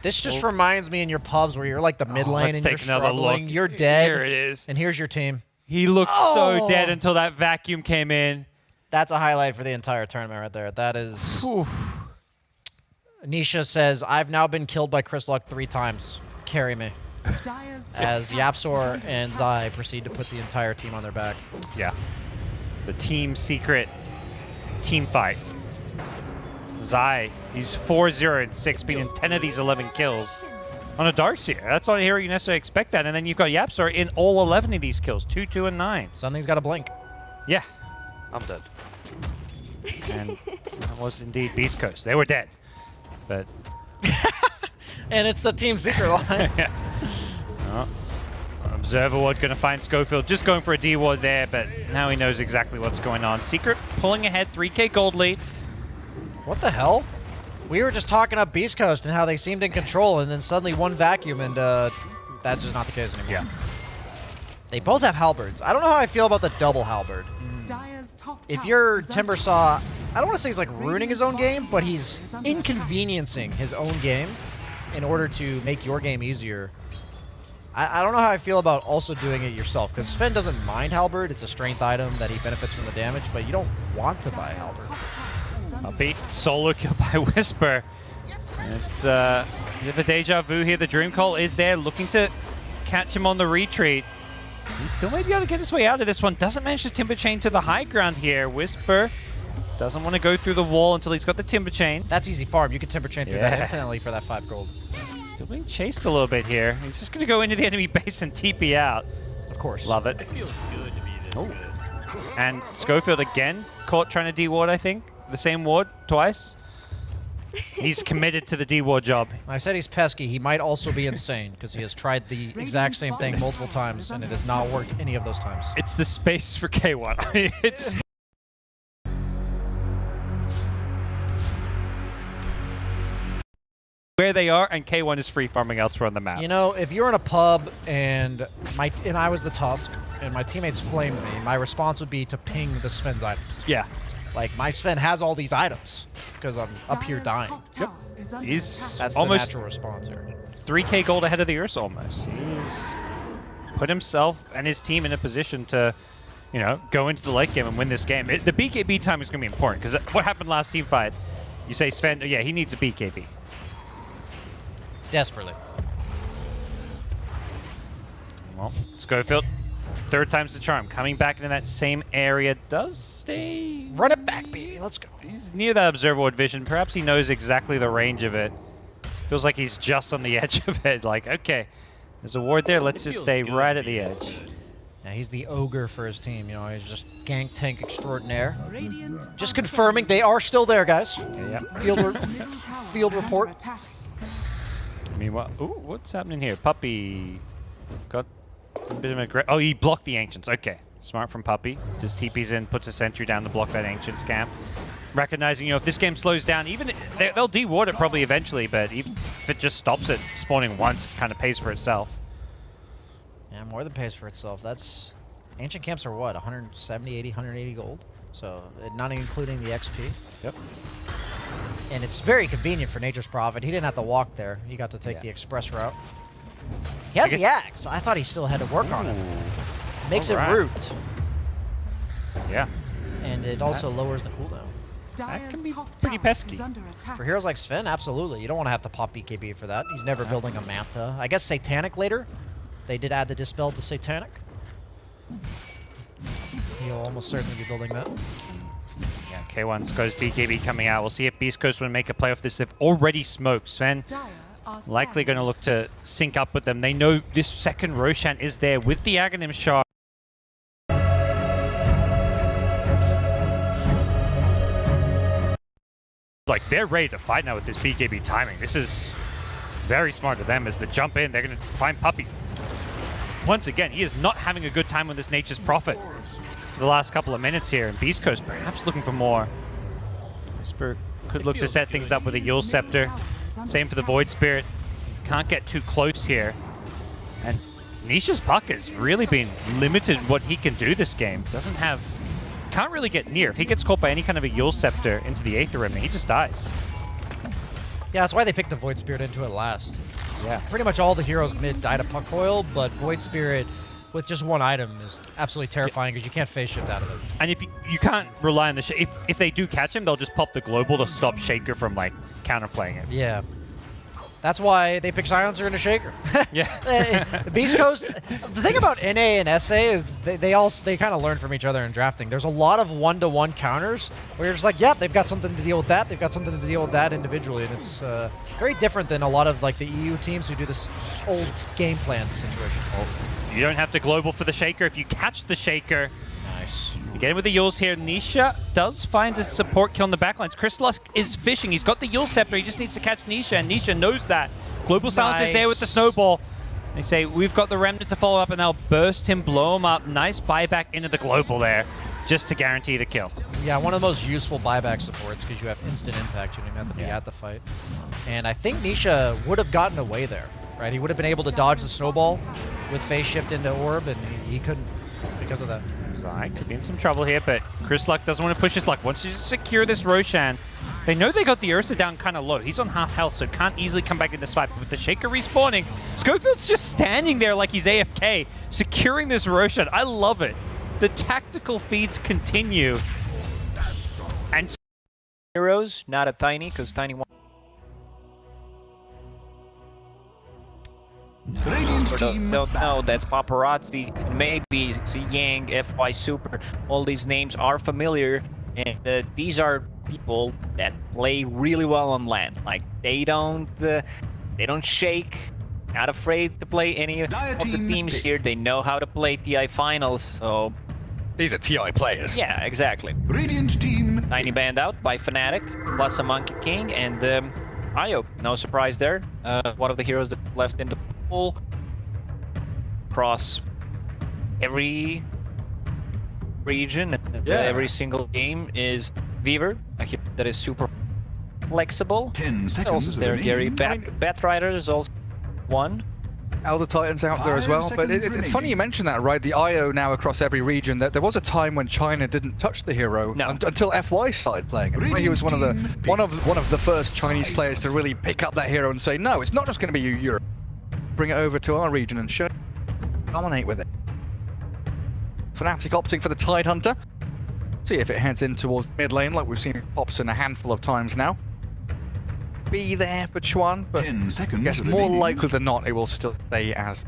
This just reminds me in your pubs where you're like the mid lane and you're struggling, look. you're dead. Here it is. And here's your team. He looked so dead until that vacuum came in. That's a highlight for the entire tournament right there. That is... Nisha says, I've now been killed by Chris Luck 3 times. Carry me. As Yapsor and Zai proceed to put the entire team on their back. Yeah. The team secret team fight. Zai, he's 4-0 and 6, being in 10 of these 11 kills on a Darkseer. That's not a hero you necessarily expect that. And then you've got Yapsor in all 11 of these kills, 2, 2, and 9. Something's got to blink. Yeah. I'm dead. And that was indeed Beast Coast. They were dead. But... and it's the team secret line. Yeah. Observer Ward going to find Schofield, just going for a D ward there, but now he knows exactly what's going on. Secret pulling ahead, 3k gold lead. What the hell? We were just talking up Beast Coast and how they seemed in control, and then suddenly one vacuum, and that's just not the case anymore. Yeah. They both have halberds. I don't know how I feel about the double halberd. If you're Timbersaw, I don't want to say he's like ruining his own game, but he's inconveniencing his own game in order to make your game easier. I don't know how I feel about also doing it yourself, because Sven doesn't mind halberd. It's a strength item that he benefits from the damage, but you don't want to buy halberd. A beat solo kill by Whisper. It's a bit of a deja vu here. The Dream Call is there, looking to catch him on the retreat. He still may be able to get his way out of this one. Doesn't manage to Timber Chain to the high ground here. Whisper doesn't want to go through the wall until he's got the Timber Chain. That's easy farm. You can Timber Chain through that infinitely for that 5 gold. Still being chased a little bit here. He's just going to go into the enemy base and TP out. Of course. Love it. It feels good to be this good. And Schofield again caught trying to D-ward, I think. The same ward twice. He's committed to the D-ward job. I said he's pesky. He might also be insane because he has tried the exact same thing multiple times and it has not worked any of those times. It's the space for K1. I mean, it's... where they are, and K1 is free farming elsewhere on the map. You know, if you're in a pub and I was the Tusk and my teammates flamed me, my response would be to ping the Sven's items. Yeah. Like, my Sven has all these items because I'm up here dying. Yep. He's That's almost the natural response here. 3k gold ahead of the Ursa almost. He's put himself and his team in a position to, you know, go into the late game and win this game. The BKB time is going to be important because what happened last team fight, you say Sven, yeah, he needs a BKB. Desperately. Well, Schofield, third time's the charm. Coming back into that same area, does stay... Run it back, baby. Let's go. He's near that observer ward vision. Perhaps he knows exactly the range of it. Feels like he's just on the edge of it. Like, okay, there's a ward there. Let's just stay right at the edge. Yeah, he's the ogre for his team. You know, he's just gank tank extraordinaire. Just confirming they are still there, guys. Yeah. Field report. Meanwhile, ooh, what's happening here? Puppy got a bit of a... oh, he blocked the Ancients. Okay, smart from Puppy. Just TPs in, puts a sentry down to block that Ancients camp. Recognizing, you know, if this game slows down, even they'll de-ward it probably eventually, but even if it just stops it spawning once, it kind of pays for itself. Yeah, more than pays for itself. That's... Ancient camps are what? 170, 80, 180 gold? So, not including the XP. Yep. And it's very convenient for Nature's Prophet. He didn't have to walk there. He got to take the express route. He has the axe. I thought he still had to work on it. Makes it root. Yeah. And it also lowers the cooldown. That can be pretty pesky. For heroes like Sven, absolutely. You don't want to have to pop BKB for that. He's never building a Manta. I guess Satanic later. They did add the Dispel to Satanic. He'll almost certainly be building that. Yeah, K1's goes BKB coming out. We'll see if Beast Coast will make a play off this. They've already smoked. Sven likely going to look to sync up with them. They know this second Roshan is there with the Aghanim shard. Like, they're ready to fight now with this BKB timing. This is very smart of them as they jump in. They're going to find Puppy. Once again, he is not having a good time with this Nature's Prophet for the last couple of minutes here. And Beast Coast perhaps looking for more. Whisper could look to set things up with a Yule Scepter. Same for the Void Spirit. Can't get too close here. And Nisha's puck has really been limited in what he can do this game. Doesn't have... Can't really get near. If he gets caught by any kind of a Yule Scepter into the Aether Rim, he just dies. Yeah, that's why they picked the Void Spirit into it last. Yeah. Pretty much all the heroes mid died of puck foil, but Void Spirit with just one item is absolutely terrifying because you can't phase shift out of it. And if you can't rely on the... If they do catch him, they'll just pop the Global to stop Shaker from, like, counterplaying it. Yeah. That's why they pick Silencer into Shaker. Yeah. Beast Coast, the thing about NA and SA is they kind of learn from each other in drafting. There's a lot of one-to-one counters where you're just like, yep, they've got something to deal with that, they've got something to deal with that individually, and it's very different than a lot of like the EU teams who do this old game plan situation. You don't have to Global for the Shaker. If you catch the Shaker, nice. You get in with the Yules here. Nisha does find a support kill on the backlines. Chris Lusk is fishing. He's got the Yule Scepter. He just needs to catch Nisha, and Nisha knows that. Global Silence is there with the Snowball. They say, we've got the Remnant to follow up, and they'll burst him, blow him up. Nice buyback into the Global there, just to guarantee the kill. Yeah, one of the most useful buyback supports because you have instant impact. You don't even have to be at the fight. And I think Nisha would have gotten away there, right? He would have been able to dodge the Snowball with phase shift into Orb, and he couldn't because of that. Zai could be in some trouble here, but Chris Luck doesn't want to push his luck. Once you secure this Roshan, they know they got the Ursa down kind of low. He's on half health, so can't easily come back in this fight. But with the Shaker respawning, Schofield's just standing there like he's AFK, securing this Roshan. I love it. The tactical feeds continue. And heroes, not a Tiny, because Tiny won. Don't know, that's Paparazzi, maybe Yang, FY Super, all these names are familiar, and these are people that play really well on LAN. Like, they don't shake, not afraid to play any of the teams here. They know how to play TI finals, so These are TI players. Yeah, exactly. Radiant team. Tiny band out by FNATIC, plus a Monkey King, and Io. No surprise there. One of the heroes that left in the pool. Across every region, every single game is Weaver, a hero that is super flexible. 10 seconds. Also there, Gary. Batrider is also one. Elder Titans out there as well, but it's funny you mention that, right? The IO now across every region. That there was a time when China didn't touch the hero until FY started playing him. He was one of the first Chinese players to really pick up that hero and say, no, it's not just going to be you, Europe. Bring it over to our region and dominate with it. FNATIC opting for the Tidehunter. See if it heads in towards mid lane, like we've seen it pops in a handful of times now. Be there for Chuan, but 10 seconds. I guess more likely than not it will still stay as.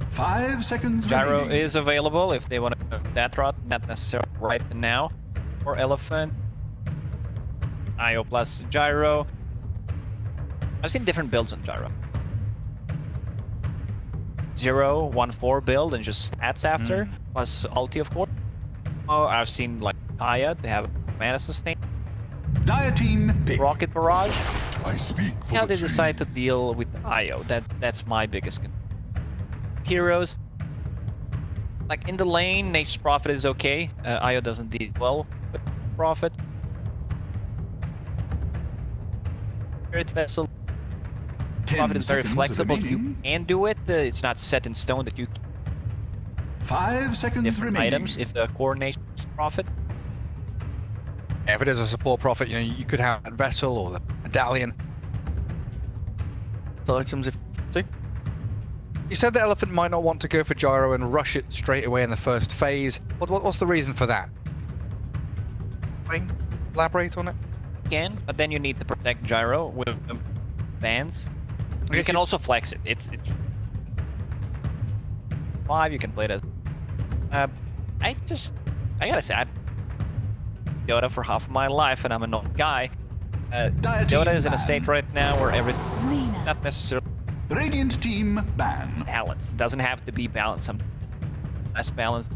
5 seconds. Gyro remaining. is available if they want to go that route, not necessarily right now. Or Elephant. IO plus Gyro. I've seen different builds on Gyro. 0-1-4 build and just stats after, plus ulti of course. Oh, I've seen like Kaya, they have mana sustain. Dire team pick. Rocket Barrage. I speak for How the they decide to trees. deal with IO, that's my biggest concern. Heroes. Like in the lane, Nature's Prophet is okay. IO doesn't deal well with Prophet. Spirit Vessel. Prophet is very flexible. You can do it. It's not set in stone that you 5 seconds different remaining. items if the coordination Prophet. Yeah, if it is a support Prophet, you know, you could have a vessel or the medallion. The items if you see. You said the Elephant might not want to go for Gyro and rush it straight away in the first phase. What's the reason for that? Elaborate on it. Can, but then you need to protect Gyro with bands. You can also flex it. It's 5. You can play it as. I gotta say, I've DOTA for half of my life, and I'm a non guy. DOTA is in a state right now where everything not necessarily Radiant team ban. balanced. It doesn't have to be balanced. Some less balanced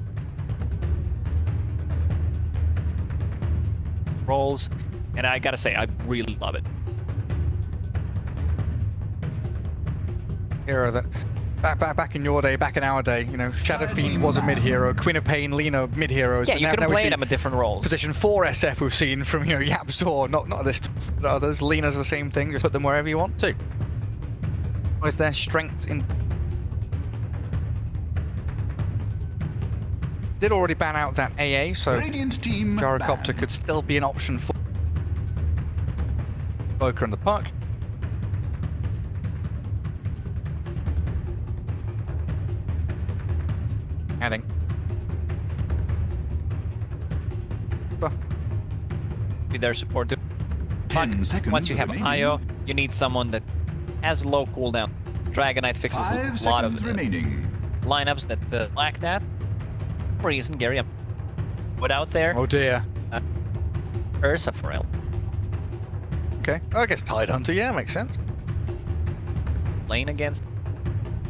roles, and I gotta say, I really love it. Hero that back in your day, back in our day, you know, Shadow Fiend was a mid hero, Queen of Pain, Lina mid heroes. Yeah, but you now can we play see them at different roles. Position 4 SF we've seen from, you know, Yapzor, not this, but others. Lina's the same thing, just put them wherever you want to. Where's their strength in? Did already ban out that AA, so Gyrocopter could still be an option for Boker in the park. Adding. Be there supportive. 10 seconds Once you have remaining. IO, you need someone that has low cooldown. Dragon Knight fixes 5 a lot of seconds remaining. lineups that lack that. For reason, Gary, I'm put out there. Oh dear. Ursa for L. Okay, I guess Tidehunter, yeah, makes sense. Lane against.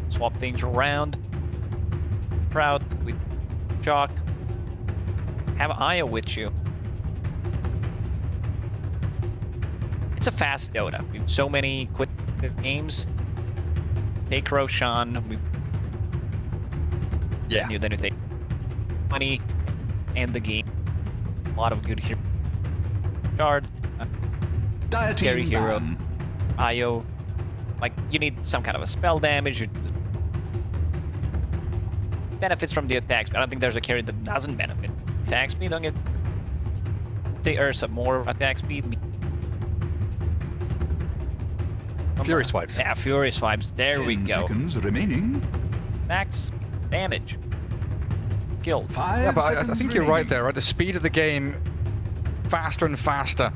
Swap things around. Proud with Jock. Have IO with you. It's a fast Dota. We have so many quick games. Take Roshan. Yeah. Then you take money and the game. A lot of good heroes. Shard. Scary hero. IO. Like, you need some kind of a spell damage. Benefits from the attack speed. I don't think there's a carry that doesn't benefit. Attack speed, don't get. Say Ursa, more attack speed. Fury swipes. Yeah, Fury swipes. There we 10 go. seconds remaining. Max damage. Killed. 5 Yeah, but I seconds think you're right remaining. there, right? The speed of the game, faster and faster.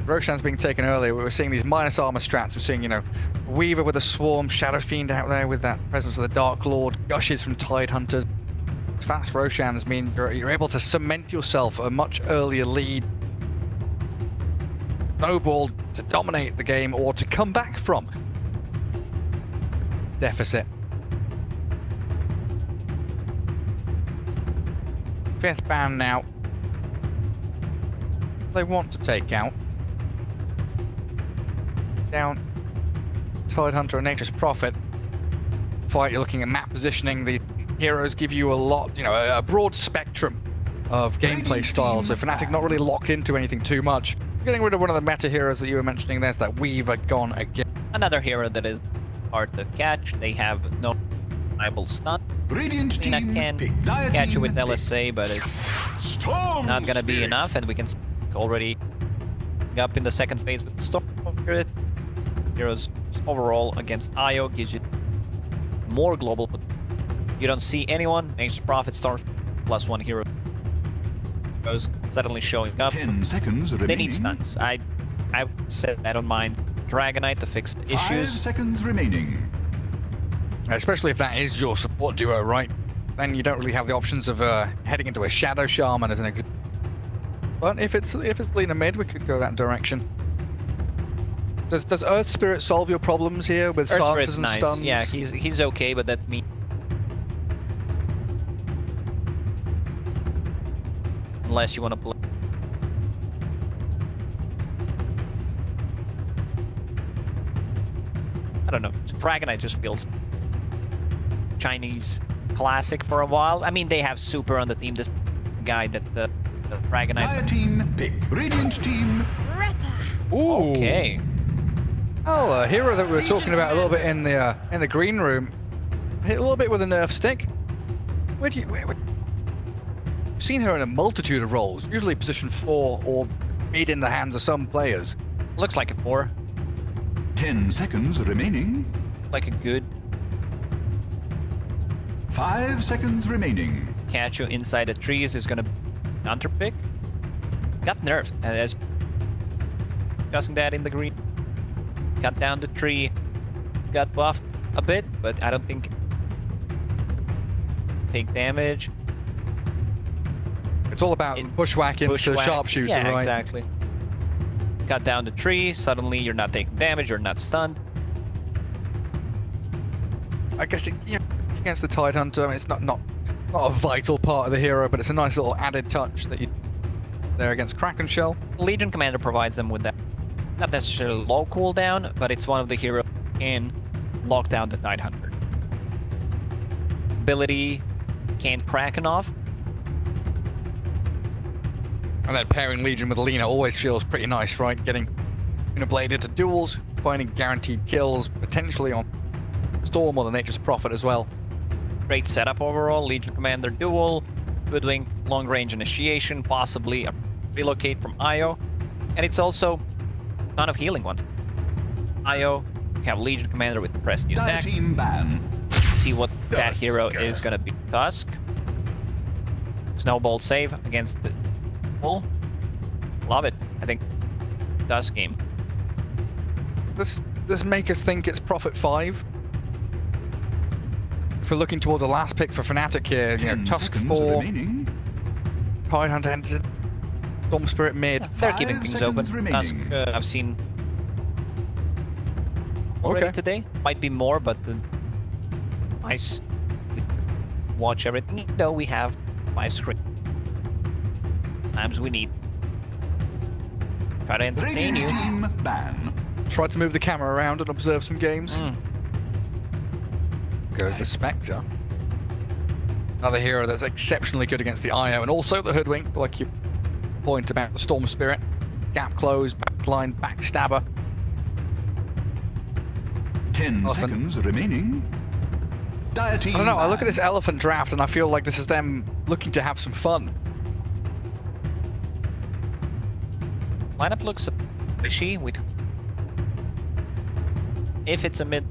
Roshan's being taken earlier. We were seeing these minus armor strats. We're seeing, you know, Weaver with a swarm, Shadow Fiend out there with that presence of the Dark Lord, gushes from Tidehunters. Fast Roshans mean you're able to cement yourself a much earlier lead. Snowball to dominate the game or to come back from deficit. 5th ban now. They want to take out. Down. Tidehunter and Nature's Prophet. Fight, you're looking at map positioning. The heroes give you a lot, you know, a broad spectrum of gameplay styles. So FNATIC not really locked into anything too much. Getting rid of one of the meta heroes that you were mentioning, there's that Weaver gone again. Another hero that is hard to catch. They have no reliable stun. Radiant Mina team can pick. Dire catch you team with pick. LSA, but it's not gonna be enough, and we can already go up in the second phase with the Storm Spirit. Heroes overall against IO gives you more global, but you don't see anyone. Nature's Prophet, Storm +1 hero goes suddenly showing up. 10 seconds remaining. They need stuns. I said I don't mind Dragonite to fix the 5 issues. seconds remaining. Especially if that is your support duo, right? Then you don't really have the options of heading into a Shadow Shaman as an example. But if it's Lena mid, we could go that direction. Does Earth Spirit solve your problems here with Earth stances Spirit's and nice. stuns? Yeah, he's okay, but that means unless you want to play. I don't know. Dragonite just feels Chinese classic for a while. I mean, they have Super on the team. This guy that the Dragonite. Dire team pick. Radiant team. Ooh. Okay. Oh, a hero that we were talking about a little bit in the green room. Hit a little bit with a nerf stick. Where we've seen her in a multitude of roles, usually position 4 or mid in the hands of some players. Looks like a 4. 10 seconds remaining. Like a good 5 seconds remaining. catch you inside the trees is gonna counter pick. Got nerfed, and as discussing that in the green. Cut down the tree, got buffed a bit, but I don't think take damage. It's all about bushwhack into sharpshooter, yeah, right? Exactly. Cut down the tree, suddenly you're not taking damage, you're not stunned. I guess against the Tidehunter, I mean, it's not a vital part of the hero, but it's a nice little added touch that you there against Kraken Shell. Legion Commander provides them with that. Not necessarily low cooldown, but it's one of the heroes can lock down the Tidehunter. Ability can't Kraken off. And then pairing Legion with Lena always feels pretty nice, right? Getting Blade into duels, finding guaranteed kills, potentially on Storm or the Nature's Prophet as well. Great setup overall. Legion Commander duel, Hoodwink, long range initiation, possibly a relocate from IO. And it's also a ton of healing ones. IO, you have Legion Commander with the press new attack. Team ban. See what that hero is gonna be. Tusk. Snowball save against the bull. Love it. I think Tusk game. This make us think it's Prophet 5. If we're looking towards the last pick for FNATIC here, you know, Tusk 4, Tidehunter enters, Storm Spirit mid. They're keeping things open. Tusk, I've seen already today. Might be more, but the nice. Watch everything. Though we have 5 screens. Times we need. Try to entertain you. Team ban. Tried to move the camera around and observe some games. Goes the Spectre. Another hero that's exceptionally good against the IO, and also the Hoodwink, like you point about the Storm Spirit. Gap close, backline, backstabber. 10 seconds remaining. Dire team I don't know, I ban. look at this elephant draft and I feel like this is them looking to have some fun. Lineup looks fishy. If it's a mid,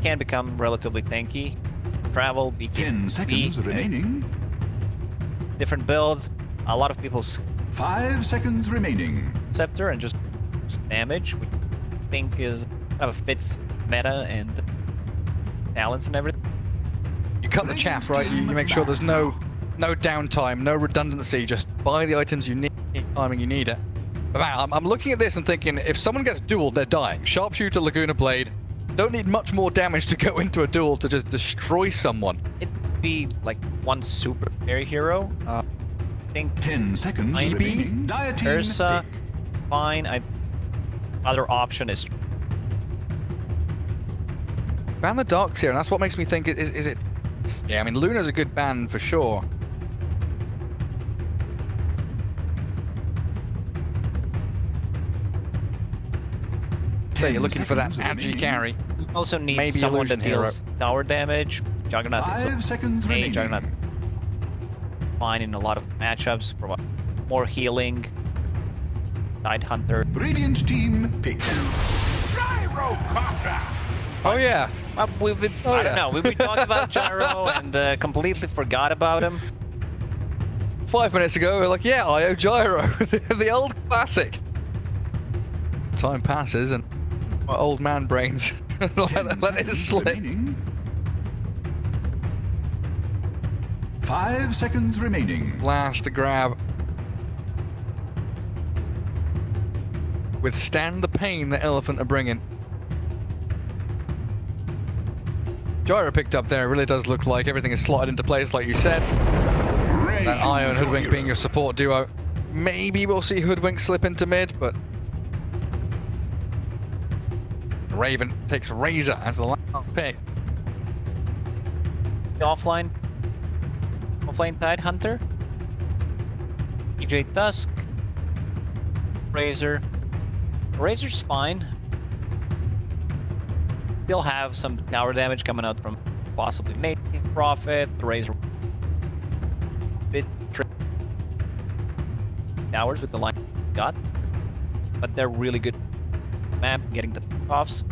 can become relatively tanky. Travel, BK, 10 seconds remaining. Different builds. A lot of people's 5 seconds remaining. Scepter and just damage, which I think is kind of fits meta and talents and everything. You cut the chaff, right? You make sure there's no downtime, no redundancy, just buy the items you need, timing you need it. But man, I'm looking at this and thinking, if someone gets dueled, they're dying. Sharpshooter, Laguna Blade, don't need much more damage to go into a duel to just destroy someone. maybe like one super carry hero. I think 10 seconds maybe remaining. Ursa, fine. Other option is Ban the Darks here, and that's what makes me think, is it... Yeah, I mean, Luna's a good ban for sure. So you're looking for that agi carry. You also need Maybe someone that Illusion hero. deals tower damage. Juggernaut is 5 seconds remaining. Juggernaut fine in a lot of matchups. Provide more healing. Night Hunter. Radiant team picked. Oh yeah. I don't know. We've been talking about Gyro and completely forgot about him. 5 minutes ago, we're like, yeah, IO Gyro, the old classic. Time passes and my old man brains let it slip. Remaining. 5 seconds remaining. Last grab. Withstand the pain the elephant are bringing. Gyro picked up there. It really does look like everything is slotted into place, like you said. That IO and Hoodwink being your support duo. Maybe we'll see Hoodwink slip into mid, but Raven takes Razor as the last pick. Offline Tide Hunter. EJ Tusk. Razor's fine. Still have some tower damage coming out from possibly Nate Prophet, the Razor. Bit towers with the line got, but they're really good map getting the offs,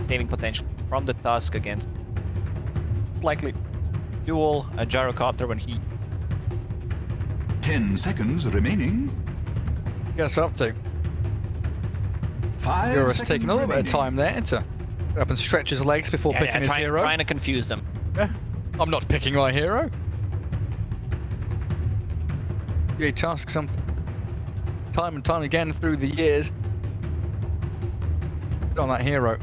saving potential from the Tusk against likely dual a gyrocopter when he 10 seconds remaining. Guess up to. 5 Eurus seconds taking a little bit of remaining. time there to get up and stretch his legs before picking his hero. Trying to confuse them. Yeah. I'm not picking my hero. EJ Tusk some time and time again through the years on that hero.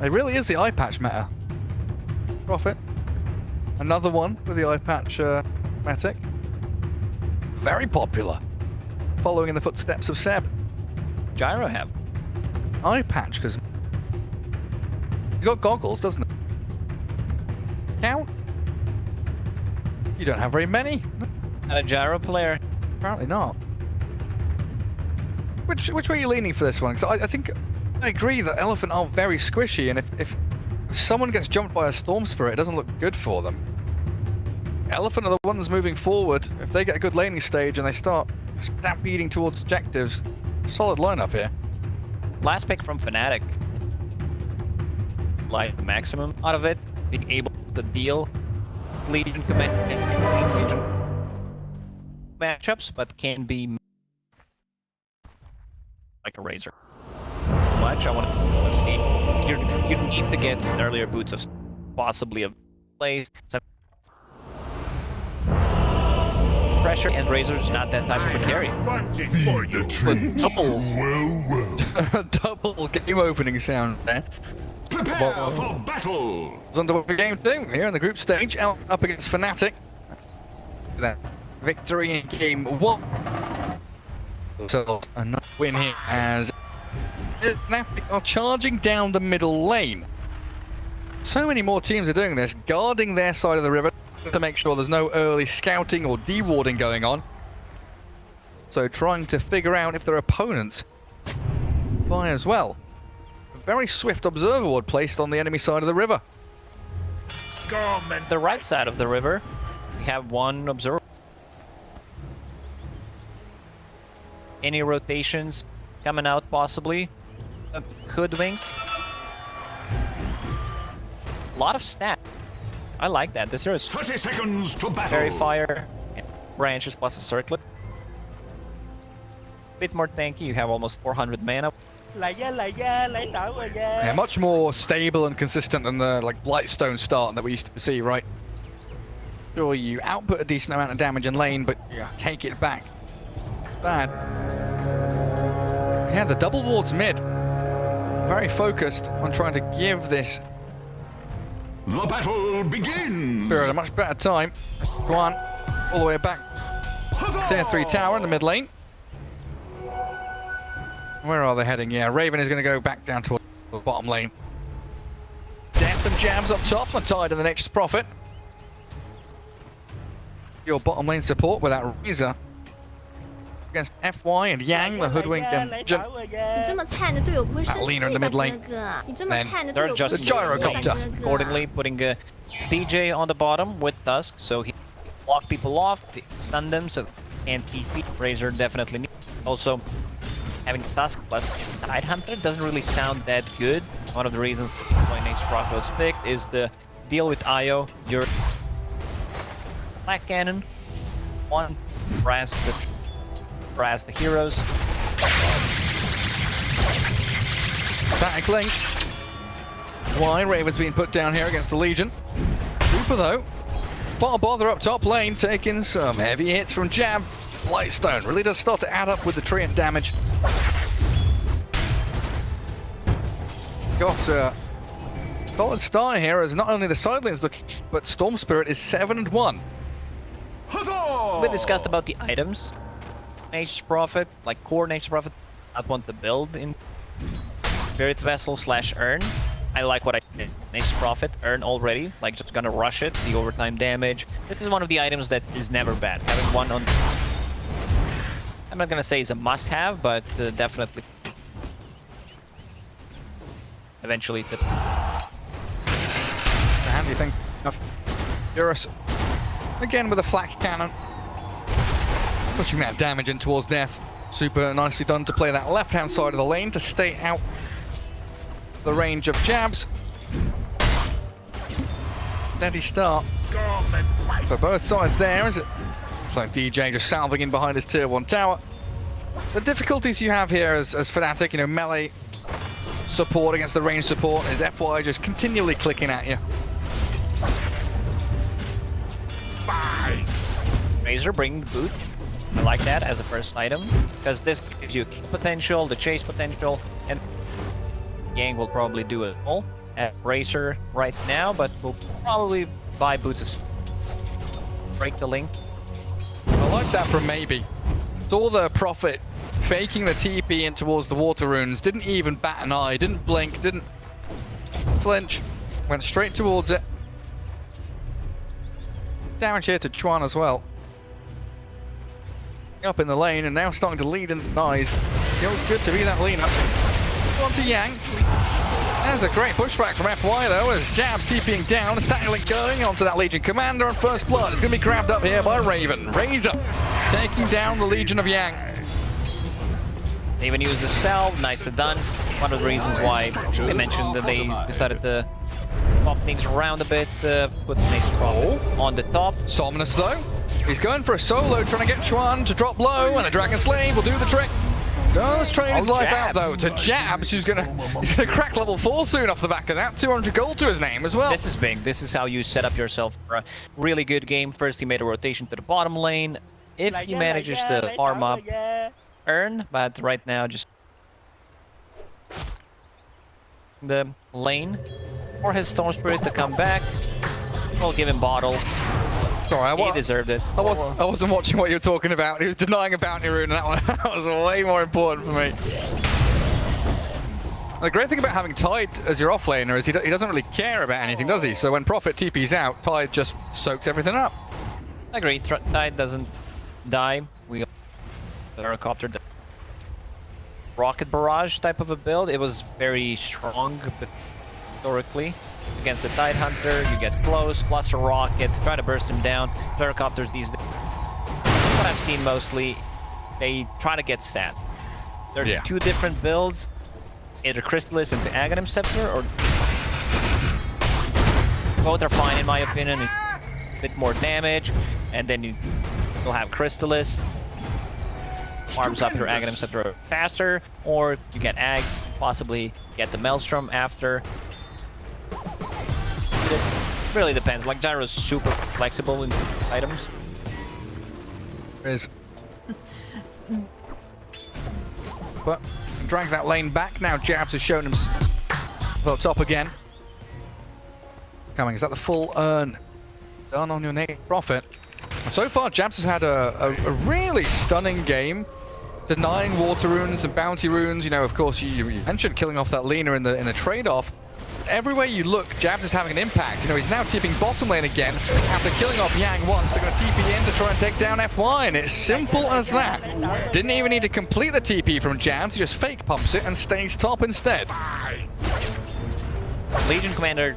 It really is the eye patch meta. Prophet. Another one with the eye patch matic. Very popular. Following in the footsteps of Seb. Gyro have Eye patch, because he's got goggles, doesn't he? Count? You don't have very many. not a gyro player. Apparently not. Which way are you leaning for this one? Because I think I agree that Elephant are very squishy, and if someone gets jumped by a Storm Spirit, it doesn't look good for them. Elephant are the ones moving forward. If they get a good laning stage and they start stampeding towards objectives, solid lineup here. Last pick from FNATIC. Like the maximum out of it, being able to deal Legion command Legion matchups, but can be like a Razer. Much I want to see. You need to get earlier boots of possibly a place. Pressure and Razor's not that type of a carry. Double game opening sound there. Prepare for battle! It's on to game 2 here in the group stage, up against FNATIC. That victory in game 1. So another win here as FNATIC are charging down the middle lane. So many more teams are doing this, guarding their side of the river to make sure there's no early scouting or dewarding going on. So trying to figure out if their opponents buy as well. A very swift observer ward placed on the enemy side of the river. The right side of the river, we have one observer. Any rotations coming out possibly? Hoodwink. A lot of stat. I like that. This here is 30 seconds to battle. very fire. Yeah. Branches plus a circlet. Bit more tanky. You have almost 400 mana. Yeah, much more stable and consistent than the Blightstone start that we used to see, right? Sure, you output a decent amount of damage in lane, but yeah, take it back. Bad. Yeah, the double wards mid. Very focused on trying to give this The battle begins! We're at a much better time. Juan, all the way back. Tier 3 tower in the mid lane. Where are they heading? Yeah, Raven is going to go back down towards the bottom lane. Death and Jabs up top are tied in the next profit. Your bottom lane support with that Razer against FY and Yang, the hoodwink and Lena in the mid lane. Then They're just the gyrocopter. accordingly, putting a PJ on the bottom with Tusk, so he block people off, stun them, so and TP. Razer definitely needs. Also, having Tusk plus Tidehunter doesn't really sound that good. One of the reasons why ASRock was picked is the deal with IO. Your Black Cannon, one brass the heroes. Static link. Why Raven's being put down here against the Legion. Super though. Bother up top lane, taking some heavy hits from Jab. Lightstone really does start to add up with the treant damage. Got a solid start here as not only the side lanes looking, but Storm Spirit is 7-1. We discussed about the items. Nature's Prophet, like core Nature's Prophet, I want the build in Spirit Vessel / Urn. I like what I did. Nature's Prophet, Urn already, like just gonna rush it, the overtime damage. This is one of the items that is never bad. Having one on, I'm not gonna say it's a must-have, but definitely eventually the handy thing. Eurus again with a flak cannon. Pushing that damage in towards death. Super nicely done to play that left-hand side of the lane to stay out the range of Jabs. Steady start for both sides there, is it? It's like DJ just salving in behind his tier 1 tower. The difficulties you have here as FNATIC, you know, melee support against the range support is FY just continually clicking at you. Razer bringing the boot. I like that as a first item, because this gives you potential, the chase potential, and Yang will probably do it all at Razer right now, but we'll probably buy boots of break the link. I like that from Maybe. Saw the Prophet faking the TP in towards the water runes, didn't even bat an eye, didn't blink, didn't flinch, went straight towards it. Damage here to Chuan as well. Up in the lane and now starting to lead in the eyes. Feels good to be that lean up. On to Yang. There's a great pushback from FY though as Jab TPing down. A static link going onto that Legion commander on first blood. It's going to be grabbed up here by Raven. Razer taking down the Legion of Yang. They even used the salve, nicely done. One of the reasons why they mentioned that they decided to pop things around a bit, put Nature's Prophet on the top. Somnus though. He's going for a solo, trying to get Chuan to drop low, and a Dragon Slave will do the trick. Does trade his life out though to Jabs, who's gonna crack level 4 soon off the back of that. 200 gold to his name as well. This is big. This is how you set up yourself for a really good game. First, he made a rotation to the bottom lane. If he manages to farm up, earn, but right now just the lane for his Storm Spirit to come back. We'll give him bottle. Sorry, he deserved it. I wasn't watching what you were talking about. He was denying a bounty rune, and that was way more important for me. The great thing about having Tide as your offlaner is he doesn't really care about anything, does he? So when Prophet TP's out, Tide just soaks everything up. I agree. Tide doesn't die. We Gyrocopter rocket barrage type of a build. It was very strong, but historically. Against the Tidehunter, you get close, plus a rocket, try to burst him down. Gyrocopters these days, what I've seen mostly, they try to get stat. There are two different builds, either Crystallis into Aghanim Scepter, or both are fine in my opinion. A bit more damage, and then you'll have Crystallis, farms up your Aghanim Scepter faster, or you get Ags, possibly get the Maelstrom after. It really depends. Like Gyro's super flexible in items. But drag that lane back now. Jabs has shown himself up top again. coming. Is that the full earn? Done on your next profit. So far, Jabs has had a really stunning game, denying water runes and bounty runes. You know, of course, you mentioned killing off that Lina in the trade-off. Everywhere you look, Jabs is having an impact. You know, he's now TPing bottom lane again after killing off Yang once. They're going to TP in to try and take down FY, and it's simple as that. Didn't even need to complete the TP from Jabs. He just fake pumps it and stays top instead. Legion Commander,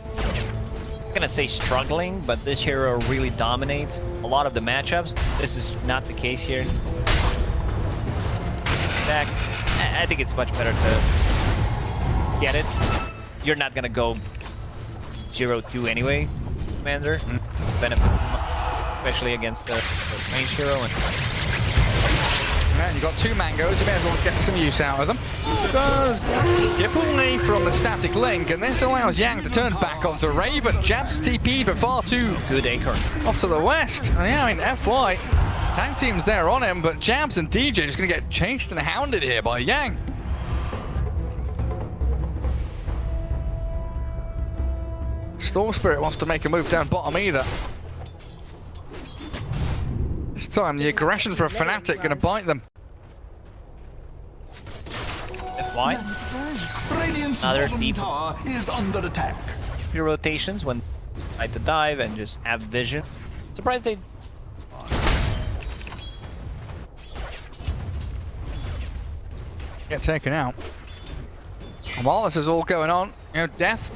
I'm gonna say struggling, but this hero really dominates a lot of the matchups. This is not the case here. In fact, I think it's much better to get it. You're not gonna go 0-2 anyway, Commander. Benefit, especially against the range hero. Man, you got 2 mangoes, you may as well get some use out of them. Does skip away from the static link, and this allows Yang to turn back onto Raven. Jabs TP, but far too good anchor. Off to the west. And yeah, I mean, FY, tag team's there on him, but Jabs and DJ just gonna get chased and hounded here by Yang. Storm Spirit wants to make a move down bottom either. This time, the aggression for a FNATIC gonna bite them. FY. Another deep tower is under attack. Few rotations when try to dive and just have vision. Surprised they get taken out. And while this is all going on, you know, Death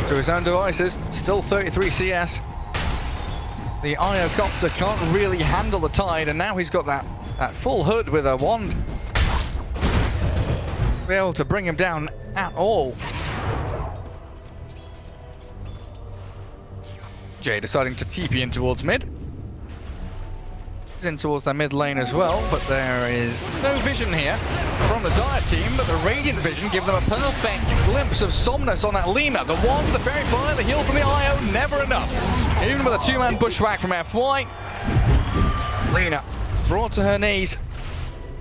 to his own devices, still 33 CS. The IO Copter can't really handle the tide, and now he's got that full hood with a wand. Be able to bring him down at all. Jay deciding to TP in towards mid. He's in towards their mid lane as well, but there is no vision here from the Dire team, but the Radiant vision give them a perfect glimpse of Somnus on that Lina. The wand, the fairy fire, the heal from the IO, never enough. Even with a 2-man bushwhack from FY, Lina brought to her knees.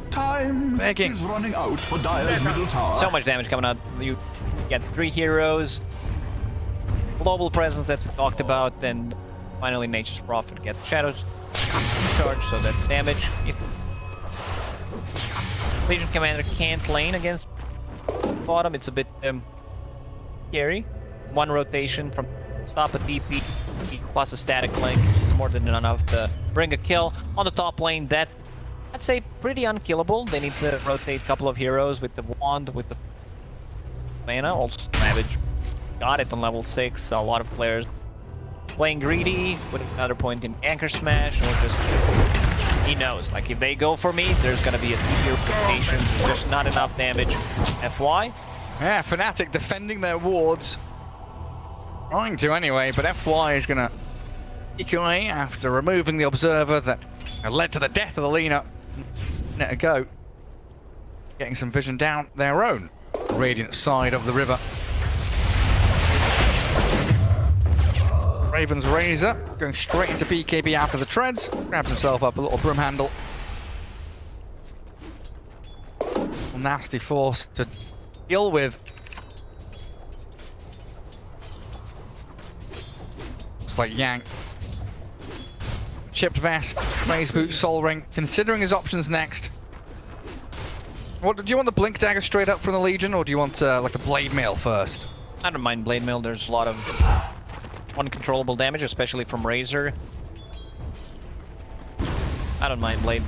Time begging. is running out for Dire's middle tower. so much damage coming out. You get 3 heroes, global presence that we talked about, and finally Nature's Prophet gets Shadows charge, so that's damage. If Legion Commander can't lane against bottom, it's a bit scary. 1 rotation from stop a DP plus a static link is more than enough to bring a kill on the top lane. That I'd say pretty unkillable. They need to rotate a couple of heroes with the wand, with the mana. Also, Savage got it on level 6. A lot of players playing greedy, putting another point in Anchor Smash, or just he knows. Like, if they go for me, there's gonna be a DP rotation. There's just not enough damage. FY. Yeah, FNATIC defending their wards. Trying to anyway, but FY is gonna eke away after removing the observer that led to the death of the Lina. Let it go. Getting some vision down their own Radiant side of the river. Raven's Razor going straight into BKB after the treads. Grabs himself up a little broom handle. Nasty force to deal with. Looks like Yang. Chipped vest, Maze boot, Soul Ring. Considering his options next. What do you want, the Blink Dagger straight up from the Legion, or do you want like a Blade Mail first? I don't mind Blade Mail. There's a lot of uncontrollable damage, especially from Razer. I don't mind Blade.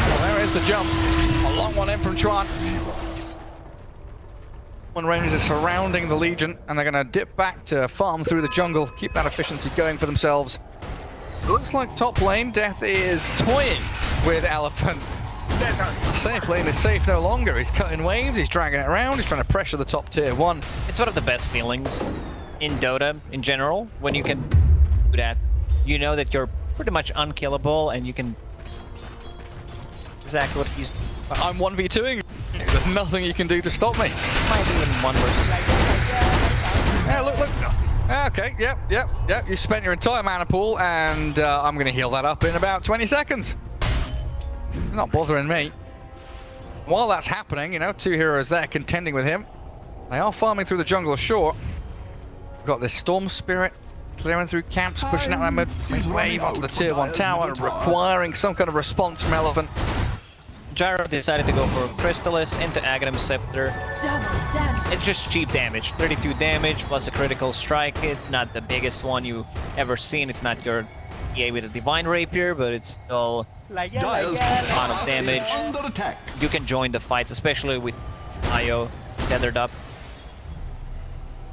Well, there is the jump. A long one in from Tron. One range is surrounding the Legion, and they're going to dip back to farm through the jungle, keep that efficiency going for themselves. Looks like top lane, Death is toying with Elephant. Safe lane is safe no longer. He's cutting waves, he's dragging it around, he's trying to pressure the top tier 1. It's one of the best feelings in Dota in general, when you can do that. You know that you're pretty much unkillable, and you can... Exactly what he's... I'm 1v2ing. There's nothing you can do to stop me. Might even 1 versus... Yeah, look. Okay, yep. You spent your entire mana pool, and I'm going to heal that up in about 20 seconds. Not bothering me. While that's happening, you know, 2 heroes there contending with him. They are farming through the jungle ashore. We've got this Storm Spirit clearing through camps, pushing out that mid-wave onto the tier 1 tower, requiring some kind of response from Elephant. Gyro decided to go for Crystallis into Aghanim Scepter. It's just cheap damage. 32 damage plus a critical strike. It's not the biggest one you've ever seen. It's not your EA with a Divine Rapier, but it's still a lot of damage. You can join the fights, especially with IO tethered up.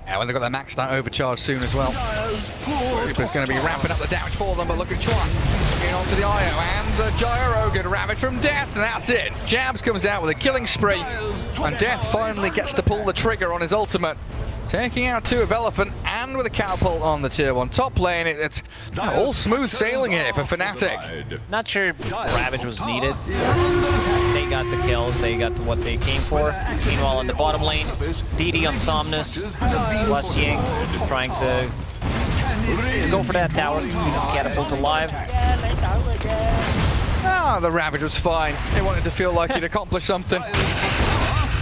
Yeah, when they've got their maxed out overcharge soon as well. Reaper's going to be ramping up the damage for them, but look at Chuan. Getting onto the IO, and the Gyro good ravage from Death, and that's it. Jabs comes out with a killing spree, and Death finally gets to pull the trigger on his ultimate. Taking out 2 of Elephant, and with a catapult on the tier 1 top lane, it's all smooth sailing here for FNATIC. Not sure Ravage was needed. They got the kills, they got what they came for. Meanwhile, on the bottom lane, DD on Somnus, plus Ying trying to go for that tower, catapult alive. Ah, the Ravage was fine. He wanted to feel like he'd accomplished something.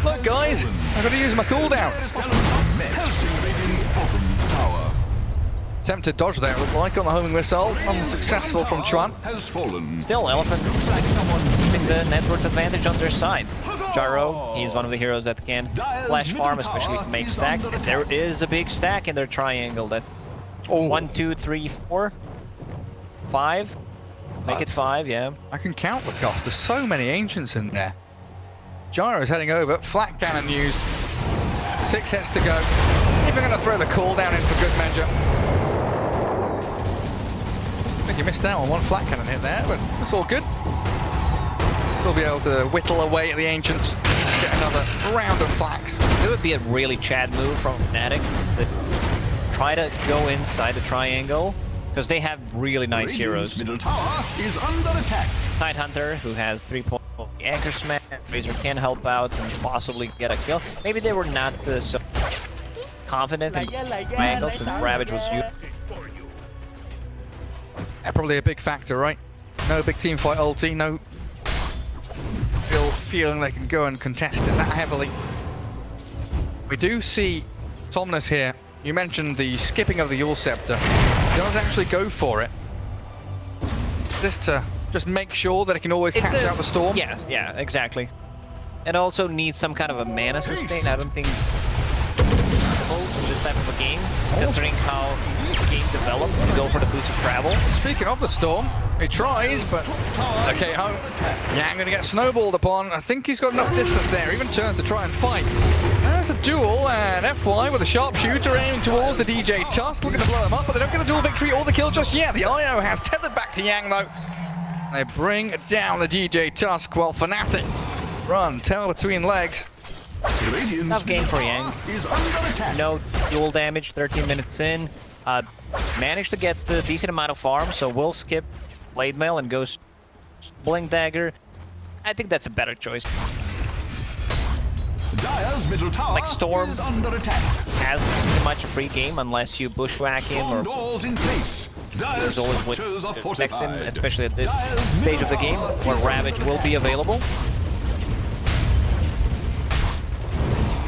Look, guys, I've got to use my cooldown. Attempted dodge there, it looked like, on the homing missile. Unsuccessful from Chuan. Still, Elephant keeping the net worth advantage on their side. Gyro, he's one of the heroes that can flash farm, especially to make stacks. And there is a big stack in their triangle. That 1, 2, 3, 4, 5. Make it 5, yeah. I can count the cost. There's so many ancients in there. Gyro's heading over. Flat cannon used. 6 hits to go. Even going to throw the cooldown in for good measure. I think you missed out on 1 flat cannon hit there, but that's all good. We'll be able to whittle away at the ancients. Get another round of flaks. It would be a really Chad move from FNATIC that try to go inside the triangle, because they have really nice heroes. Middle tower is under attack. Tidehunter, who has 3 points. Anchor Smash, Razer can help out and possibly get a kill. Maybe they were not so confident in triangle since Ravage was used. Yeah, probably a big factor, right? No big team fight ulti, no real feeling they can go and contest it that heavily. We do see Somnus here. You mentioned the skipping of the Yule Scepter. He does actually go for it. Just to make sure that it can always catch out the storm. Yes, yeah, exactly. It also needs some kind of a mana sustain. I don't think in this type of a game, considering how the game developed, to go for the boots of travel. Speaking of the storm, he tries, but okay, Yang gonna get snowballed upon. I think he's got enough distance there. Even turns to try and fight. There's a duel, and FY with a sharpshooter aiming towards the DJ Tusk, looking to blow him up, but they don't get a duel victory or the kill just yet. The IO has tethered back to Yang though. They bring down the DJ Tusk while FNATIC run tail between legs. Tough game for Yang. No dual damage, 13 minutes in. Managed to get the decent amount of farm, so we'll skip Blade Mail and go Blink Dagger. I think that's a better choice. Like Storm has pretty much a free game unless you bushwhack him or there's always what to expect him, especially at this stage of the game where Ravage will be available.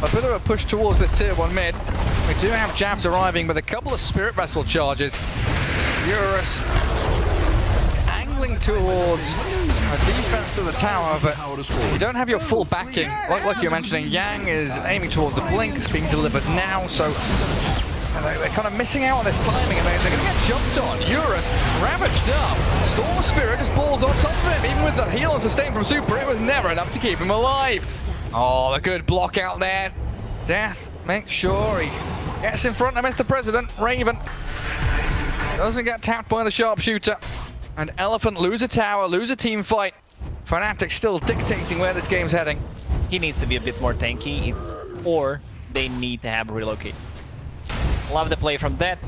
A bit of a push towards this tier 1 mid. We do have jabs arriving with a couple of Spirit Vessel charges. Eurus angling towards a defense of the tower, but you don't have your full backing. Like you were mentioning, Yang is aiming towards the blink. It's being delivered now, so they're kind of missing out on this timing, and they're going to get jumped on. Eurus ravaged up. Storm Spirit just balls on top of him. Even with the heal and sustain from Super, it was never enough to keep him alive. Oh, a good block out there. Death makes sure he gets in front of Mr. President. Raven doesn't get tapped by the sharpshooter. And Elephant lose a tower, lose a team fight. FNATIC still dictating where this game's heading. He needs to be a bit more tanky, or they need to have relocate. Love the play from that.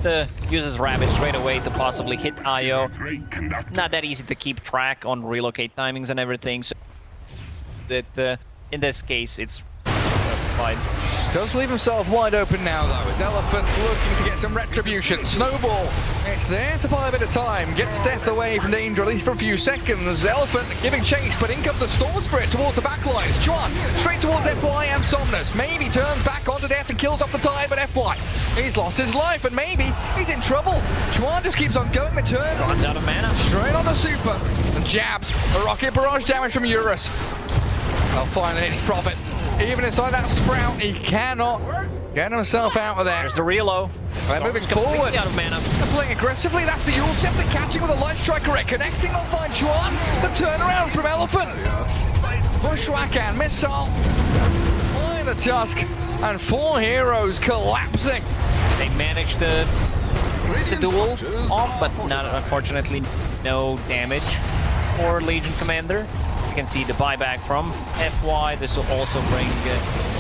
Uses Ravage straight away to possibly hit IO. Not that easy to keep track on relocate timings and everything. So that in this case, it's justified. Does leave himself wide open now, though, as Elephant looking to get some retribution. Snowball, it's there to buy a bit of time. Gets Death away from danger, at least for a few seconds. Elephant giving chase, but in comes the Storm Spirit towards the back lines. Chuan, straight towards FY and Somnus. Maybe turns back onto Death and kills off the tide, but FY, he's lost his life, and maybe he's in trouble. Chuan just keeps on going, return. Runs out of mana. Straight on the super, and jabs. A rocket barrage damage from Eurus. Well, finally his profit. Even inside that sprout, he cannot get himself out of there. There's the reload. They're moving forward. Out of mana. They're playing aggressively. That's the Yule Scepter catching with a light strike correct. Connecting, they'll find Chuan. The turnaround from Elephant. Bushwhack and missile. Fly the Tusk. And 4 heroes collapsing. They managed the duel off, but not, unfortunately, no damage for Legion Commander. You can see the buyback from FY. This will also bring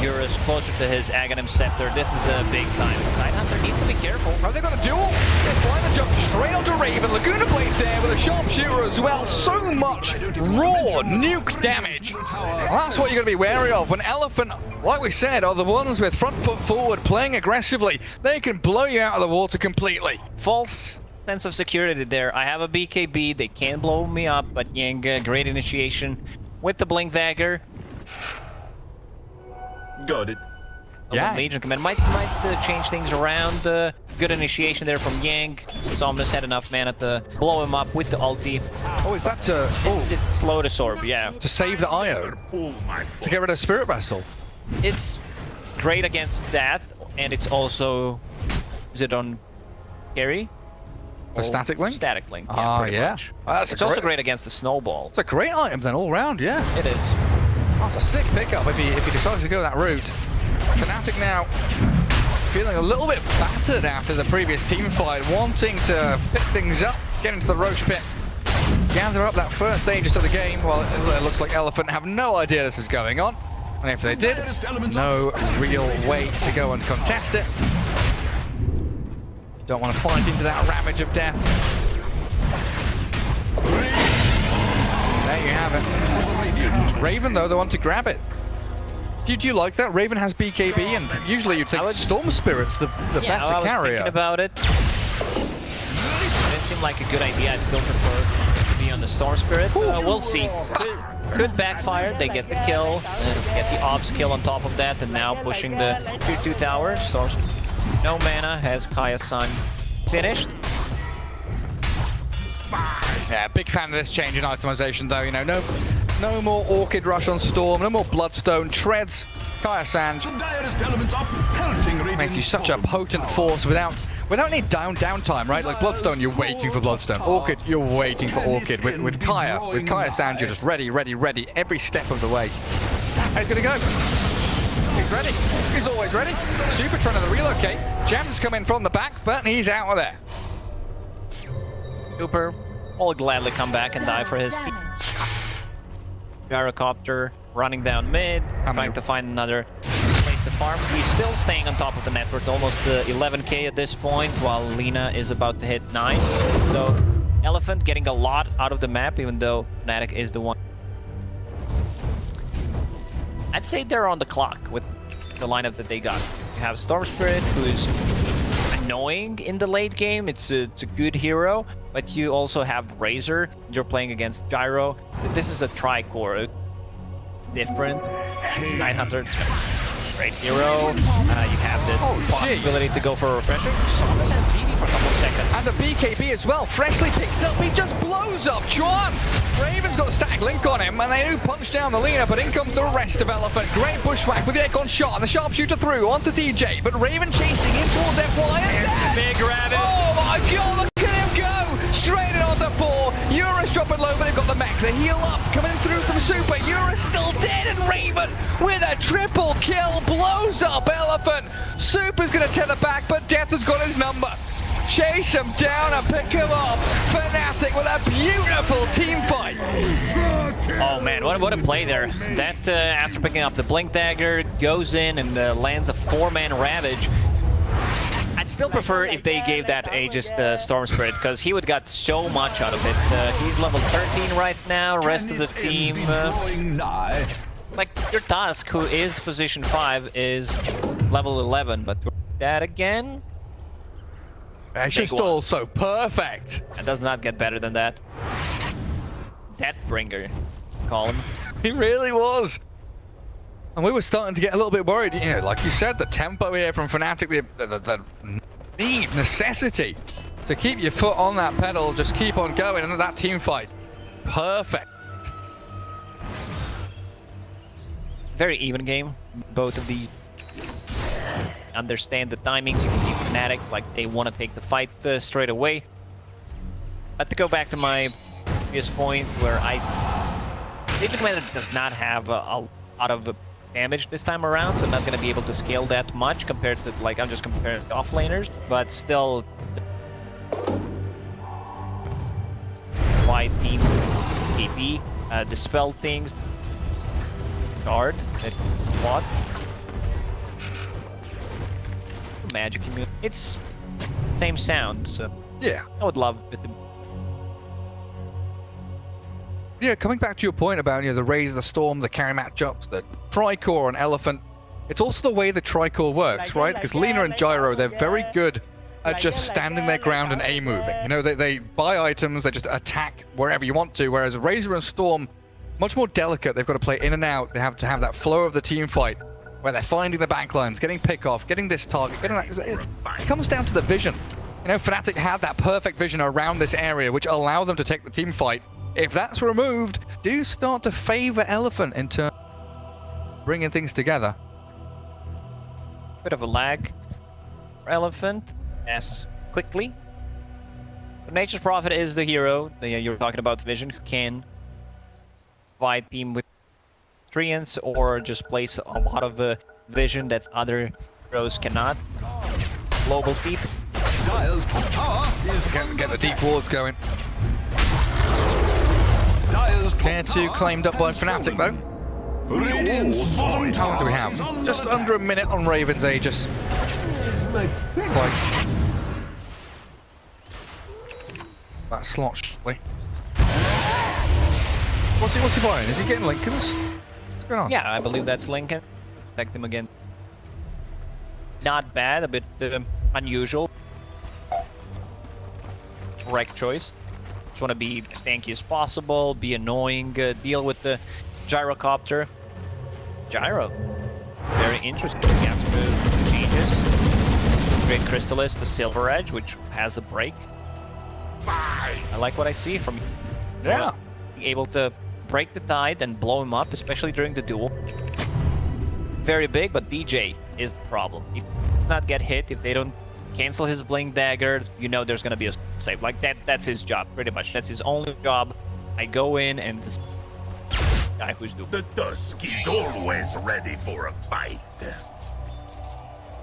Eurus closer to his Aghanim Scepter. This is the big time. Tidehunter needs to be careful. Are they going to duel? They're flying the jump straight onto Raven. Laguna Blade there with a sharpshooter as well. So much raw nuke damage. Well, that's what you're going to be wary of. When Elephant, like we said, are the ones with front foot forward, playing aggressively, they can blow you out of the water completely. False sense of security there. I have a BKB. They can't blow me up, but Yang, great initiation with the Blink Dagger. Got it. Yeah. Legion Commander might change things around. Good initiation there from Yang. Somnus had enough mana to blow him up with the ulti. Oh, is that to... It's slow to absorb, yeah. To save the Io. To get rid of Spirit Vessel. It's great against that, and it's also... Is it on carry? For Static Link? Static Link, yeah, pretty much. It's also great against the Snowball. It's a great item then, all round, yeah. It is. That's a sick pickup if he decides to go that route. FNATIC now feeling a little bit battered after the previous team fight, wanting to pick things up, get into the Roach Pit, gather up that first stages of the game. Well, it looks like Elephant have no idea this is going on. And if they did, no real way to go and contest it. Don't want to fight into that ravage of death. There you have it. Raven, though, they want to grab it. Do you like that? Raven has BKB, and usually you take Storm Spirits, the better carrier. I was thinking about it. It didn't seem like a good idea. I still prefer to be on the Storm Spirit. We'll see. Could backfire. They get the kill, and get the Ops kill on top of that, and now pushing the 2-2 tower. Storm no mana, has Kaya-san finished. Yeah, big fan of this change in itemization though, you know, no more Orchid Rush on Storm, no more Bloodstone, Treads, Kaya-san makes you such a potent force without any downtime, right? Like Bloodstone, you're waiting for Bloodstone. Orchid, you're waiting for Orchid. With Kaya-san, you're just ready every step of the way. He's gonna go. He's ready. He's always ready. Super trying to relocate. Jams has come in from the back, but he's out of there. Super will gladly come back and die for his team. Gyrocopter running down mid, trying to find another place to farm. He's still staying on top of the network, almost 11k at this point, while Lina is about to hit 9. So Elephant getting a lot out of the map, even though FNATIC is the one. I'd say they're on the clock with the lineup that they got. You have Storm Spirit, who's annoying in the late game. It's a good hero, but you also have Razer. You're playing against Gyro. This is a tri-core, different. Tidehunter, great hero. You have this possibility to go for a refresher. Somnus has DD for a couple of seconds. And the BKB as well, freshly picked up. He just blows up Chuan. Raven's got a static link on him, and they do punch down the Lina, but in comes the rest of Elephant. Great bushwhack with the Acorn shot, and the sharpshooter through onto DJ, but Raven chasing in towards FY. And big rabbit. Oh my god, look at him go! Straight in on the 4. Eurus dropping low, but they've got the mech. The heal up coming through from Super. Eurus still dead, and Raven with a triple kill blows up Elephant. Super's gonna tether back, but Death has got his number. Chase him down and pick him up. FNATIC with a beautiful team fight. Oh man, what a play there. That after picking up the Blink Dagger, goes in and lands a 4-man Ravage. I'd still prefer if they gave that Aegis Storm Spirit, because he would got so much out of it. He's level 13 right now, rest of the team... like, your Tusk, who is position 5, is level 11, but that again... It's just all so perfect. It does not get better than that. Deathbringer, call him. He really was. And we were starting to get a little bit worried. You know, like you said, the tempo here from FNATIC, the need, necessity to keep your foot on that pedal, just keep on going, and that team fight, perfect. Very even game. Both of the understand the timings. You can see FNATIC, like they want to take the fight straight away. But to go back to my previous point, where I think the commander does not have a lot of damage this time around, so I'm not going to be able to scale that much compared to, like, I'm just comparing to offlaners, but still, white team KP, dispel things, guard, what? Magic community. It's same sound, so yeah, I would love it. Yeah, coming back to your point about, you know, the Raise, the Storm, the carry matchups, the Tricore and Elephant, it's also the way the Tricore works, right? Because Lina and Gyro, they're very good at just standing their ground and A-moving. You know, they buy items, they just attack wherever you want to, whereas Razor and Storm, much more delicate. They've got to play in and out. They have to have that flow of the team fight, where they're finding the backlines, getting pick-off, getting this target, getting that. It comes down to the vision. You know, FNATIC had that perfect vision around this area, which allowed them to take the team fight. If that's removed, do start to favor Elephant in terms of bringing things together. Bit of a lag for Elephant, as quickly. But Nature's Prophet is the hero. You're talking about Vision, who can provide team with treants or just place a lot of vision that other heroes cannot. Global feed. Dire's top tower is Get the deep wards going. Dire's top Tier 2 claimed up by FNATIC though. Radiant's bottom How long do we tower have? is under Just attack. under a minute on Raven's Aegis. Like that slot shortly. What's he buying? Is he getting Lincolns? What's going on? Yeah, I believe that's Lincoln. Protect him against. Not bad, a bit unusual. Correct choice. Just want to be as tanky as possible, be annoying, deal with the gyrocopter. Gyro. Very interesting after the changes. Great Crystallis, the Silver Edge, which has a break. I like what I see from you. Yeah. Being able to break the tide and blow him up, especially during the duel. Very big, but DJ is the problem. If he does not get hit, if they don't cancel his Blink Dagger, you know there's gonna be a save. Like that's his job, pretty much. That's his only job. I go in and this guy who's doing. The Dusk is always ready for a fight.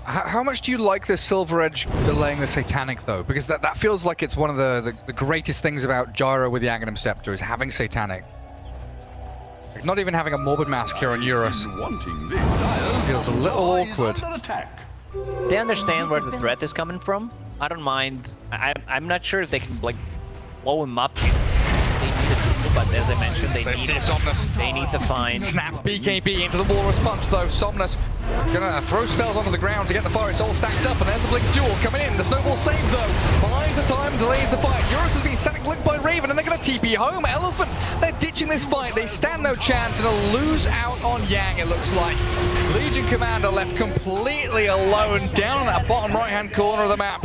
How much do you like the Silver Edge delaying the Satanic though? Because that feels like it's one of the greatest things about Gyro with the Aghanim Scepter is having Satanic. Like not even having a Morbid Mask here on Eurus. Feels a little awkward. They understand where the threat is coming from. I don't mind. I'm not sure if they can like blow him up. They need it, but as I mentioned, they need to find. Snap BKB into the Walrus Punch though. Somnus gonna throw spells onto the ground to get the fire. It all stacks up, and there's the Blink Duel coming in. The Snowball save though. Buys the time, delays the fight. Eurus has been static blinked by Raven, and they're gonna TP home. Elephant, they're ditching this fight. They stand no chance, and they'll lose out on Yang. It looks like Legion Commander left completely alone down in that bottom right-hand corner of the map.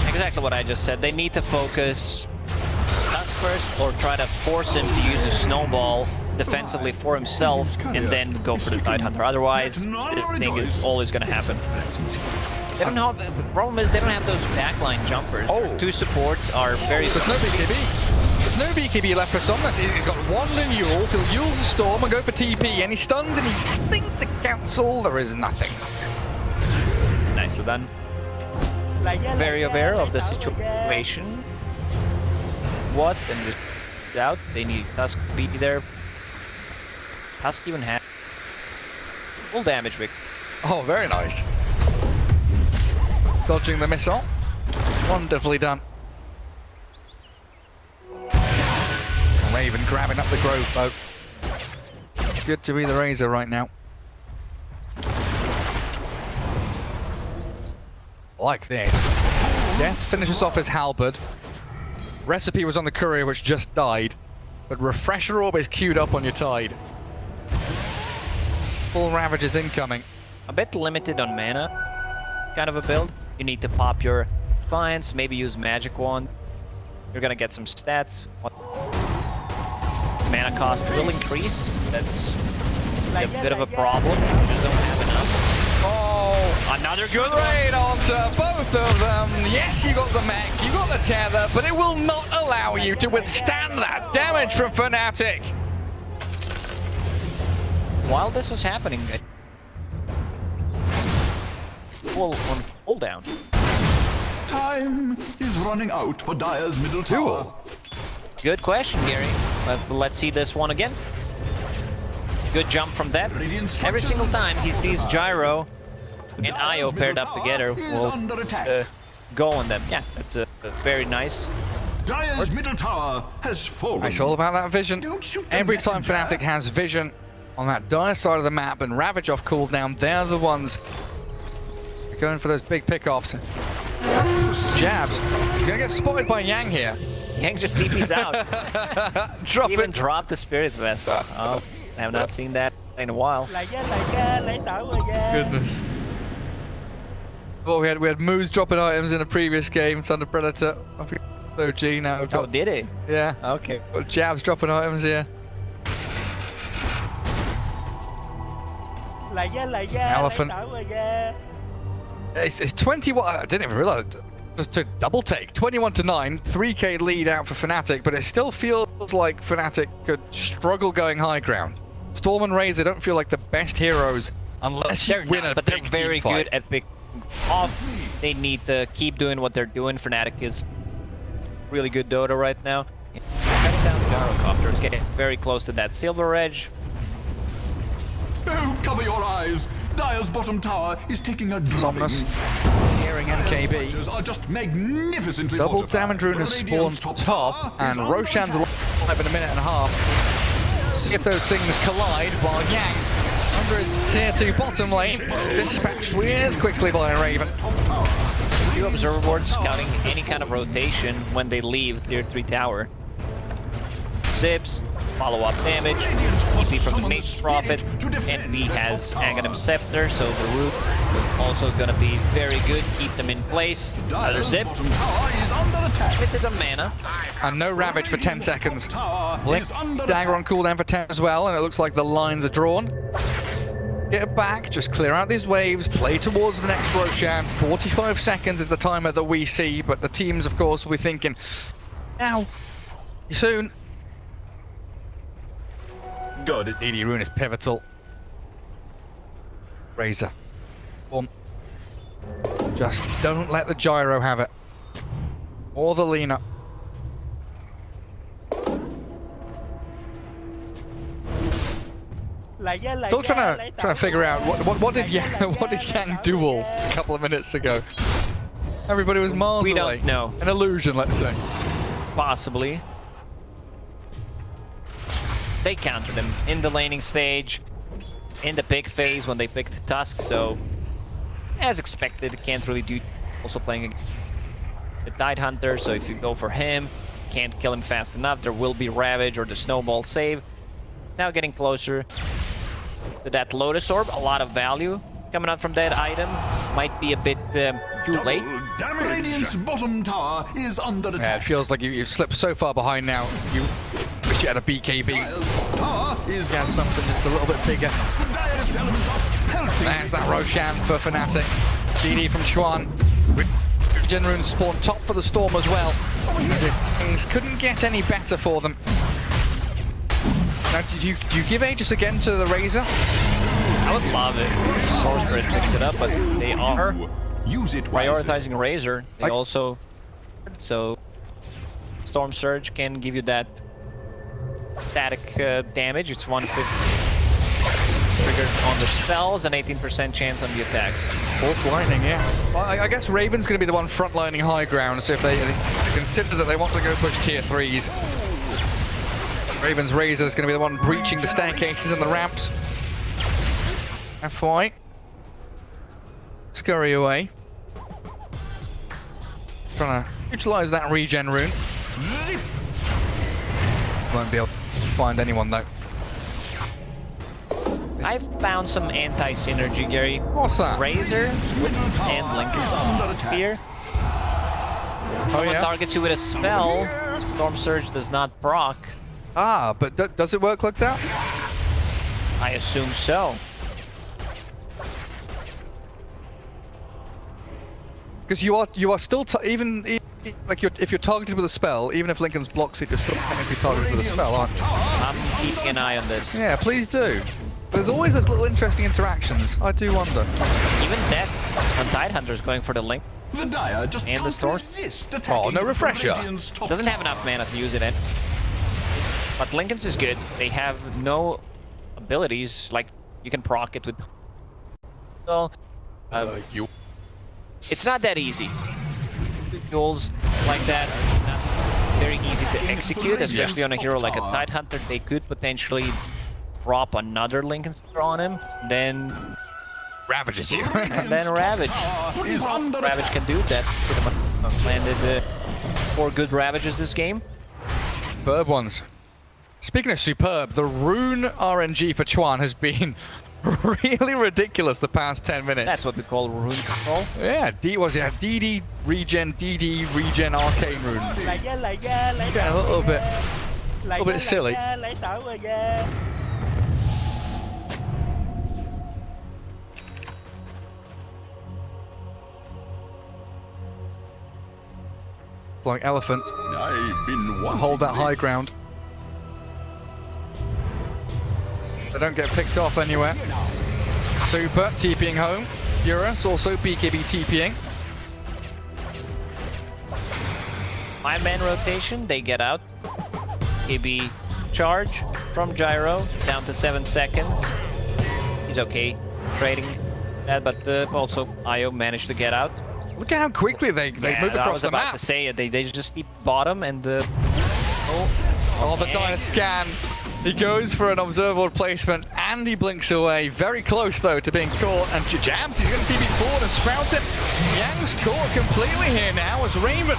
Exactly what I just said. They need to focus us first, or try to force him to use a snowball defensively for himself, and then go for the Tidehunter. Otherwise, the thing is always going to happen. They don't have, the problem is they don't have those backline jumpers. Oh. Two supports are very. There's no BKB. There's no BKB left for Somnus. He's got one Yule. He'll use the Storm and go for TP, and he stuns and he thinks to cancel. There is nothing. Nicely done. Very aware of the situation. What? And just out. They need Tusk to be there. Tusk even has full damage, Vic. Oh, very nice. Dodging the missile. Wonderfully done. Raven grabbing up the Grove boat. Good to be the Razor right now. Like this. Death finishes off his halberd. Recipe was on the courier, which just died. But Refresher Orb is queued up on your Tide. Full Ravagers incoming. A bit limited on mana, kind of a build. You need to pop your Defiance, maybe use Magic Wand. You're gonna get some stats. Mana cost will increase. That's a bit of a problem. You just don't have enough. Oh, another good raid onto both of them. Yes, you got the mech, you got the tether, but it will not allow you to withstand that damage from FNATIC. While this was happening, full on cooldown. Time is running out for Dire's middle tower. Good question, Gary. Let's see this one again. Good jump from that. Every single time he sees Gyro and Io paired up together, will go on them. Yeah, that's very nice. Dire's middle tower has fallen. It's all about that vision. Every time FNATIC has vision on that Dire side of the map and Ravage off cooldown, they're the ones going for those big pickoffs. Jabs. He's gonna get spotted by Yang here. Yang just TP's out. Even dropped the Spirit Vessel. Oh, I have not seen that in a while. Goodness. Well, we had Moose dropping items in a previous game. Thunder Predator. OG now. We've got, oh, did he? Yeah. Okay. Got Jabs dropping items here. Elephant. It's 21. I didn't even realize. Just to double take. 21-9. 3k lead out for FNATIC, but it still feels like FNATIC could struggle going high ground. Storm and Razer don't feel like the best heroes unless you win a big team fight. But they're very good at picking off. They need to keep doing what they're doing. FNATIC is really good Dota right now. Cutting down Gyrocopters, getting very close to that silver edge. Oh, cover your eyes! Dire's bottom tower is taking a drubbing. Hearing MKB. Are just magnificently Double fortified. damage rune has spawned top, and Roshan's alive in a minute and a half. See if those things collide while Yang, under his tier 2 bottom lane, dispatched with quickly by a Raven. Few observer boards scouting any kind of rotation when they leave tier 3 tower. Zips, follow-up damage, EP from the Mage's Prophet, NP has Aghanim Scepter, so the root also gonna be very good, keep them in place. Another zip, limited on mana. And no Ravage for 10 seconds. Blink, dagger on cooldown for 10 as well, and it looks like the lines are drawn. Get back, just clear out these waves, play towards the next Roshan. 45 seconds is the timer that we see, but the teams, of course, will be thinking, now, soon. Got it. ED Rune is pivotal. Razer. Boom. Just don't let the Gyro have it. Or the Lena. Still trying to figure out what did Yang duel a couple of minutes ago. Everybody was miles away. We don't know. An illusion, let's say. Possibly. They countered him in the laning stage, in the pick phase when they picked Tusk, so as expected, can't really do. Also playing the Tide Hunter, so if you go for him, can't kill him fast enough, there will be Ravage or the Snowball save. Now getting closer to that Lotus Orb, a lot of value coming out from that item. Might be a bit too late. Radiant's bottom tower is under attack. Yeah, it feels like you've slipped so far behind now. You wish you had a BKB. Tower is Get something just a little bit bigger. There's that Roshan for FNATIC. DD from Chuan. Regen Rune spawned top for the Storm as well. Things couldn't get any better for them. Now, do you give Aegis again to the Razer? I would love it if Source Grid picks it up, but they are prioritizing Razer. They also, so Storm Surge can give you that static damage. It's 150 triggered on the spells and 18% chance on the attacks. Fourth lining, yeah. Well, I guess Raven's going to be the one frontlining high ground, so if they consider that they want to go push tier 3s, Raven's Razer is going to be the one breaching the staircases and the ramps. FY. Scurry away. Trying to utilize that regen rune. Won't be able to find anyone though. I found some anti-synergy, Gary. What's that? Razer and Lincoln here. Someone targets you with a spell. Storm Surge does not proc. Ah, but does it work like that? I assume so. Because you are still even like if you're targeted with a spell, even if Lincoln's blocks it, you're still technically targeted with a spell, aren't you? I'm keeping an eye on this. Yeah, please do. There's always those little interesting interactions. I do wonder. Even Death on Tidehunter's going for the Link. The Dire just and the Storm. Oh, no refresher. Doesn't have enough mana to use it in. But Lincoln's is good. They have no abilities, like you can proc it with. So, it's not that easy. Duels like that are not very easy to execute, especially on a hero like a Tidehunter. They could potentially drop another Lincoln Star on him, then ravages you. And then Ravage. Ravage can do that. Pretty much landed 4 good Ravages this game. Superb ones. Speaking of superb, the Rune RNG for Chuan has been really ridiculous the past 10 minutes. That's what we call Rune control. Yeah, DD regen, DD regen arcane rune. Getting a little bit silly. Like elephant. I've been hold that high ground. They don't get picked off anywhere. Super TPing home. Eurus also BKB TPing. 5-man rotation, they get out. KB charge from Gyro down to 7 seconds. He's okay trading that, but also Io managed to get out. Look at how quickly they move across the map. I was about to say it. They just keep bottom and the Dire scan. He goes for an observable placement and he blinks away. Very close though to being caught, and jabs. He's going to TP forward and sprout it. Yang's caught completely here now as Raymond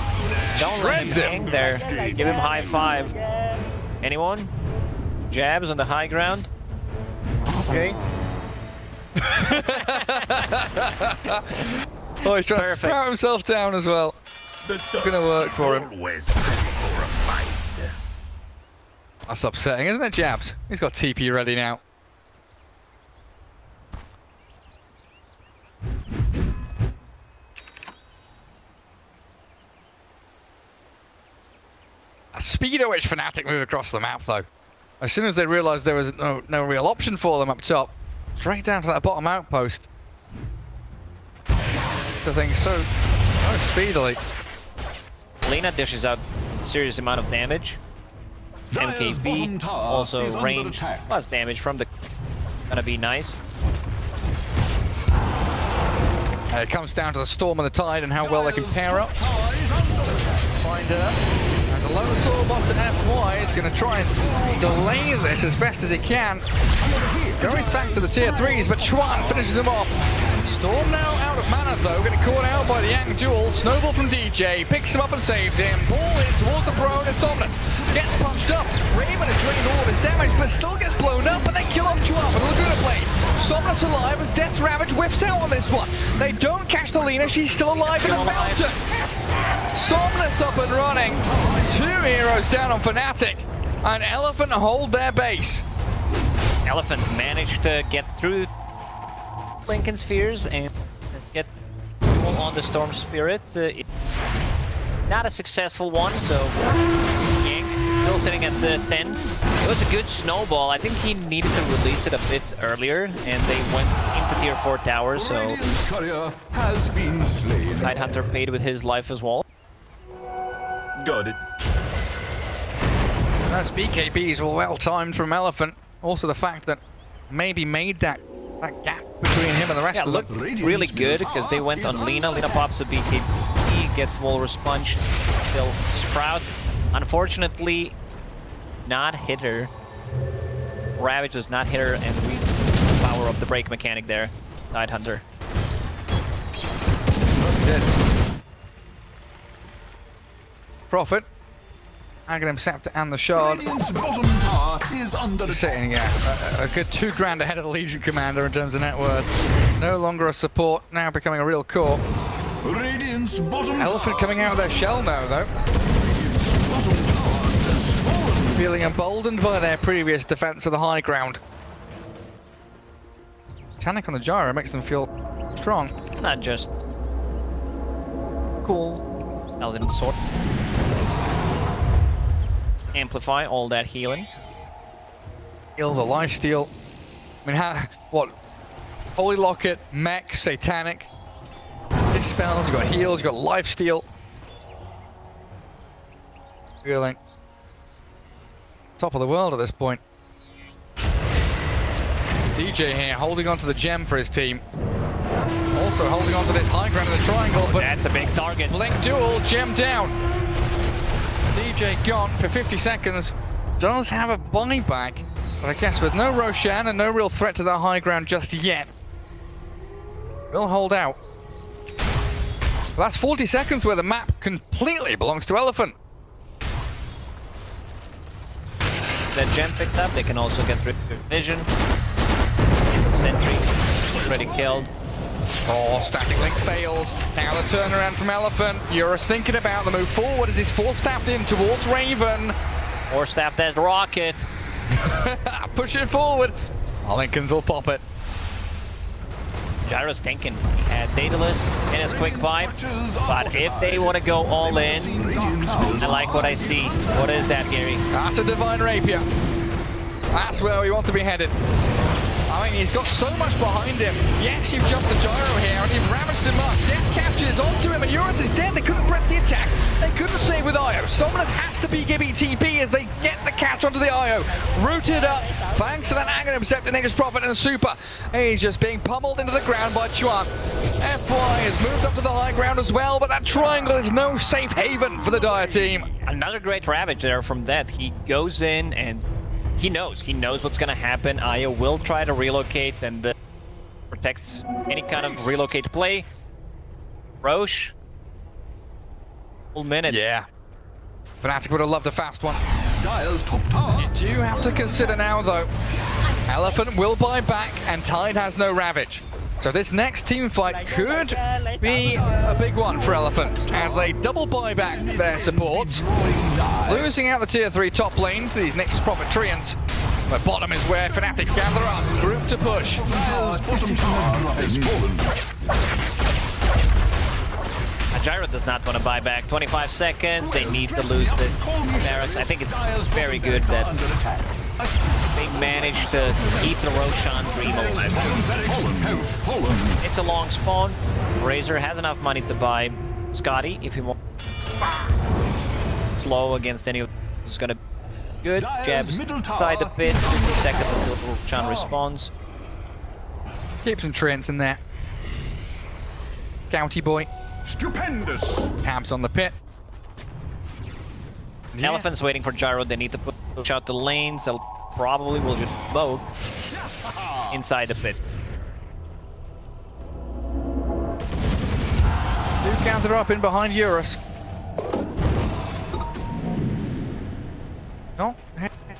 shreds him. There. Give him high 5. Anyone? Jabs on the high ground. Okay. Oh, he's trying to sprout himself down as well. It's gonna work for him. That's upsetting, isn't it, Jabs? He's got TP ready now. A speed at which FNATIC move across the map, though. As soon as they realised there was no real option for them up top, straight down to that bottom outpost. The thing so speedily. Lena dishes out a serious amount of damage. MKB also range plus damage from the gonna be nice. And it comes down to the Storm and the Tide and how well they can pair up. Find her. And the lone sword box at FY is going to try and delay this as best as he can. Goes back to the tier 3s, but Chuan finishes him off. Storm now out of mana though, getting caught out by the Yang duel. Snowball from DJ, picks him up and saves him. Ball in towards the prone and Somnus gets punched up. Raymond has drained all of his damage, but still gets blown up, and they kill off Chuan with a Laguna Blade. Somnus alive as Death's Ravage whips out on this one. They don't catch the Lena, she's still alive in the mountain. Somnus up and running. 2 heroes down on FNATIC, and Elephant hold their base. Elephant managed to get through Lincoln Spheres and get on the Storm Spirit. Not a successful one, so Yang still sitting at 10. It was a good snowball. I think he needed to release it a bit earlier, and they went into tier 4 towers, so Courier has been slain. Tidehunter paid with his life as well. Got it. Those BKBs were well timed from Elephant. Also the fact that maybe made that gap between him and the rest of them. Looked really good because they went on Lena. Lena pops a BKB, gets Walrus punched, still Sprout. Unfortunately, not hit her. Ravage does not hit her, and we power up the break mechanic there. Tidehunter. Prophet. Aghanim Scepter and the Shard. Radiant's bottom tower is under Sitting, yeah, a good $2,000 ahead of the Legion Commander in terms of net worth. No longer a support, now becoming a real core. Radiant's bottom Elephant coming out of their shell now, though. Feeling emboldened by their previous defense of the high ground. Titanic on the gyro makes them feel strong. Not just cool. Element sword. Amplify all that healing. Heal the lifesteal. I mean, what? Holy Locket, Mech, Satanic. Dispels, you've got heals, you've got lifesteal. Feeling top of the world at this point. DJ here holding on to the gem for his team. Also holding on to this high ground in the triangle. But that's a big target. Blink duel, gem down. DJ gone for 50 seconds. Does have a buyback, but I guess with no Roshan and no real threat to that high ground just yet. Will hold out. But that's 40 seconds where the map completely belongs to Elephant. That gem picked up, they can also get rid of vision. In the sentry, already killed. Oh, static link fails. Now the turnaround from Elephant. Eurus thinking about the move forward as he's force-staffed in towards Raven. Or staff that rocket. Push it forward. Lincolns will pop it. Gyro's thinking he had Daedalus in his quick pipe, but if they want to go all in, I like what I see. What is that, Gary? That's a Divine Rapier. That's where we want to be headed. I mean, he's got so much behind him. Yes, you've jumped the gyro here, and you've ravaged him up. Death captures onto him, and Eurus is dead. They couldn't press the attack. They couldn't save with IO. Someone has to be Gibby TP as they get the catch onto the IO. Rooted up, thanks to that Aghanim Scepter, Nature's Prophet, and Super. He's just being pummeled into the ground by Chuan. FY has moved up to the high ground as well, but that triangle is no safe haven for the Dire team. Another great ravage there from Death. He goes in and he knows what's going to happen. Io will try to relocate and protects any kind of relocate play. Roche. Full minutes. Yeah. FNATIC would have loved a fast one. Dire's top tower. You do have to consider now, though. Elephant will buy back, and Tide has no ravage. So this next team fight could be a big one for Elephant as they double buy back their supports, losing out the tier 3 top lane to these Nature's Prophet Treants. The bottom is where FNATIC gather up, group to push. Bottom tower has fallen. Gyro does not want to buy back. 25 seconds. They need to lose this barracks. I think it's very good that they managed to keep the Roshan Dream alive. It's a long spawn. Razer has enough money to buy Scotty if he wants. Slow against any of it's gonna be good. Jabs inside the pit. 50 seconds until Roshan responds. Keep some Treants in there. Gouty boy. Stupendous. Cabs on the pit. Yeah. Elephant's waiting for Gyro. They need to push out the lanes. They'll probably will just both inside the pit. Do gather up in behind Eurus. No,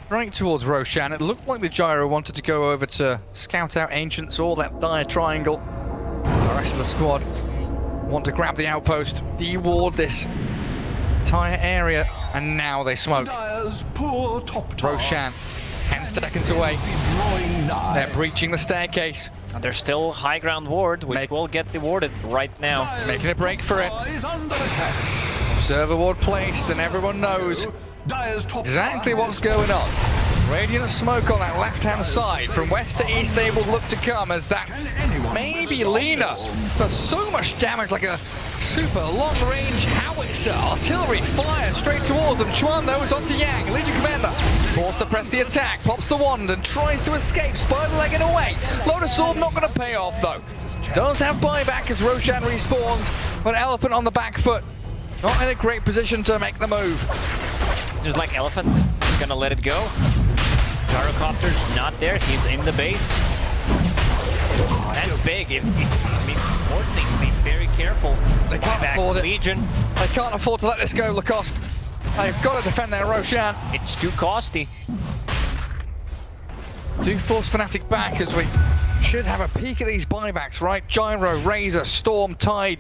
right towards Roshan. It looked like the Gyro wanted to go over to scout out Ancients or that Dire triangle. The rest of the squad want to grab the outpost, deward this entire area, and now they smoke. Poor top tower. Roshan, 10 seconds away. They're breaching the staircase. And there's still high ground ward, which will get rewarded right now. Making a break for it. Observer ward placed, and everyone knows exactly what's going on. Radiant smoke on that left-hand side. From west to east, they will look to come as that maybe Lena does so much damage, like a super long-range howitzer. Artillery fire straight towards them. Chuan, though, is onto Yang. Legion Commander forced to press the attack. Pops the wand and tries to escape. Spider-legging away. Lotus Orb not going to pay off, though. Does have buyback as Roshan respawns, but Elephant on the back foot. Not in a great position to make the move. Just like Elephant, he's going to let it go. Gyrocopter's not there. He's in the base. That's big. I mean, sports need to be very careful. They can't afford it. Legion. They can't afford to let this go, Lacoste. They've got to defend their Roshan. It's too costly. Do force FNATIC back as we should have a peek at these buybacks, right? Gyro, Razer, Storm, Tide,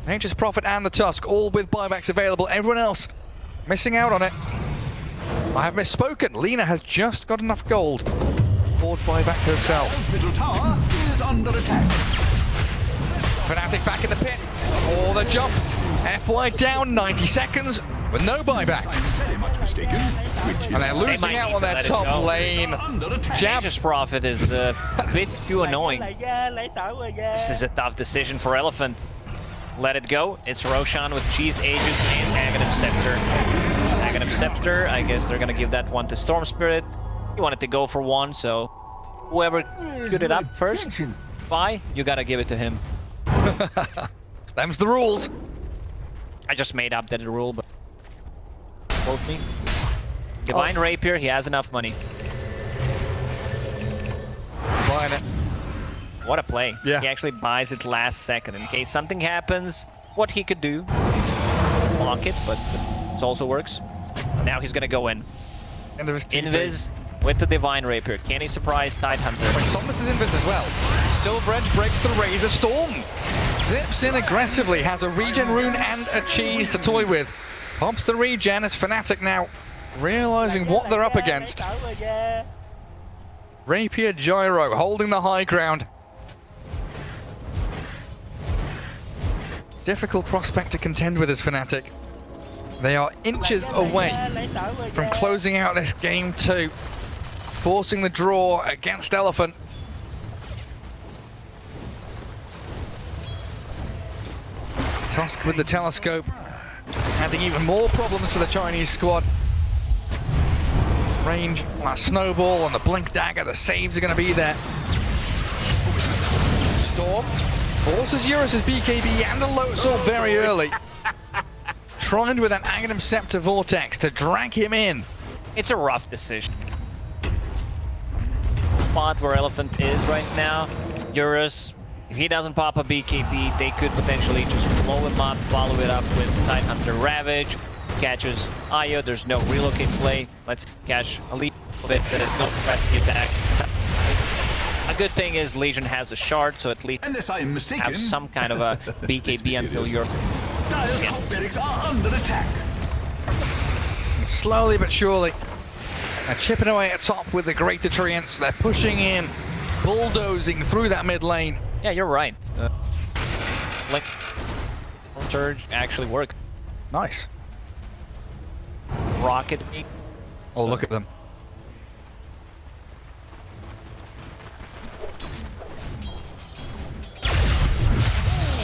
Nature's Prophet and the Tusk, all with buybacks available. Everyone else missing out on it. I have misspoken. Lena has just got enough gold. Board buyback herself. Middle tower is under attack. FNATIC back in the pit. Or the jump. FY down 90 seconds with no buyback. I'm very much mistaken. And they're losing out on their top lane. Nature's Prophet is a bit too annoying. This is a tough decision for Elephant. Let it go. It's Roshan with Cheese Aegis and Aghanim Scepter. Aghanim Scepter, I guess they're gonna give that one to Storm Spirit. He wanted to go for one, so whoever queued it up first, you gotta give it to him. Them's the rules. I just made up that rule, but quote me. Divine Rapier, he has enough money. Buying it. What a play. Yeah. He actually buys it last second in case something happens. What he could do, block it, but it also works. Now he's gonna go in. End of his Invis with the Divine Rapier. Can he surprise Tidehunter? Wait, Somnus is Invis as well. Silver Edge breaks the Razor Storm. Zips in aggressively, has a regen rune and a cheese to toy with. Pops the regen as FNATIC now realizing what they're up against. Rapier Gyro holding the high ground. Difficult prospect to contend with as FNATIC. They are inches away from closing out this game too. Forcing the draw against Elephant. Tusk with the telescope, adding even more problems for the Chinese squad. Range, snowball and the blink dagger, the saves are going to be there. Storm forces Eurus' BKB and the low sword very early. Tried with an Aghanim Scepter Vortex to drag him in. It's a rough decision. Spot where Elephant is right now. Eurus, if he doesn't pop a BKB, they could potentially just blow him up, follow it up with Tidehunter Ravage. Catches Io, there's no relocate play. Let's catch a little bit, but it's no press the attack. A good thing is Legion has a shard, so at least Unless I'm mistaken, have some kind of a BKB until you're... Dire's top barracks are under attack. And slowly but surely, they're chipping away at top with the Greater Treants. They're pushing in, bulldozing through that mid lane. Yeah, you're right. Blink Surge actually worked. Nice. Rocket me. Oh, look at them.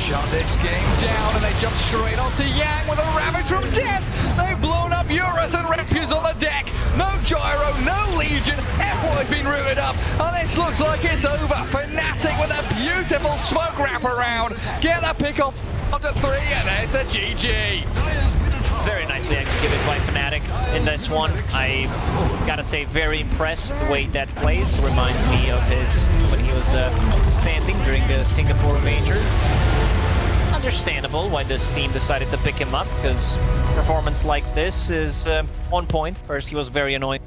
Shut this game down and they jump straight onto Yang with a Ravage from 10. They've blown up Eurus and Refuse on the deck. No Gyro, no Legion. F1's been rooted up and this looks like it's over. FNATIC with a beautiful smoke wraparound. Get that pick off to 3 and there's the GG. Very nicely executed by FNATIC in this one. I gotta say, very impressed the way that plays. Reminds me of his when he was standing during the Singapore Major. Understandable why this team decided to pick him up, because performance like this is on point. First, he was very annoying.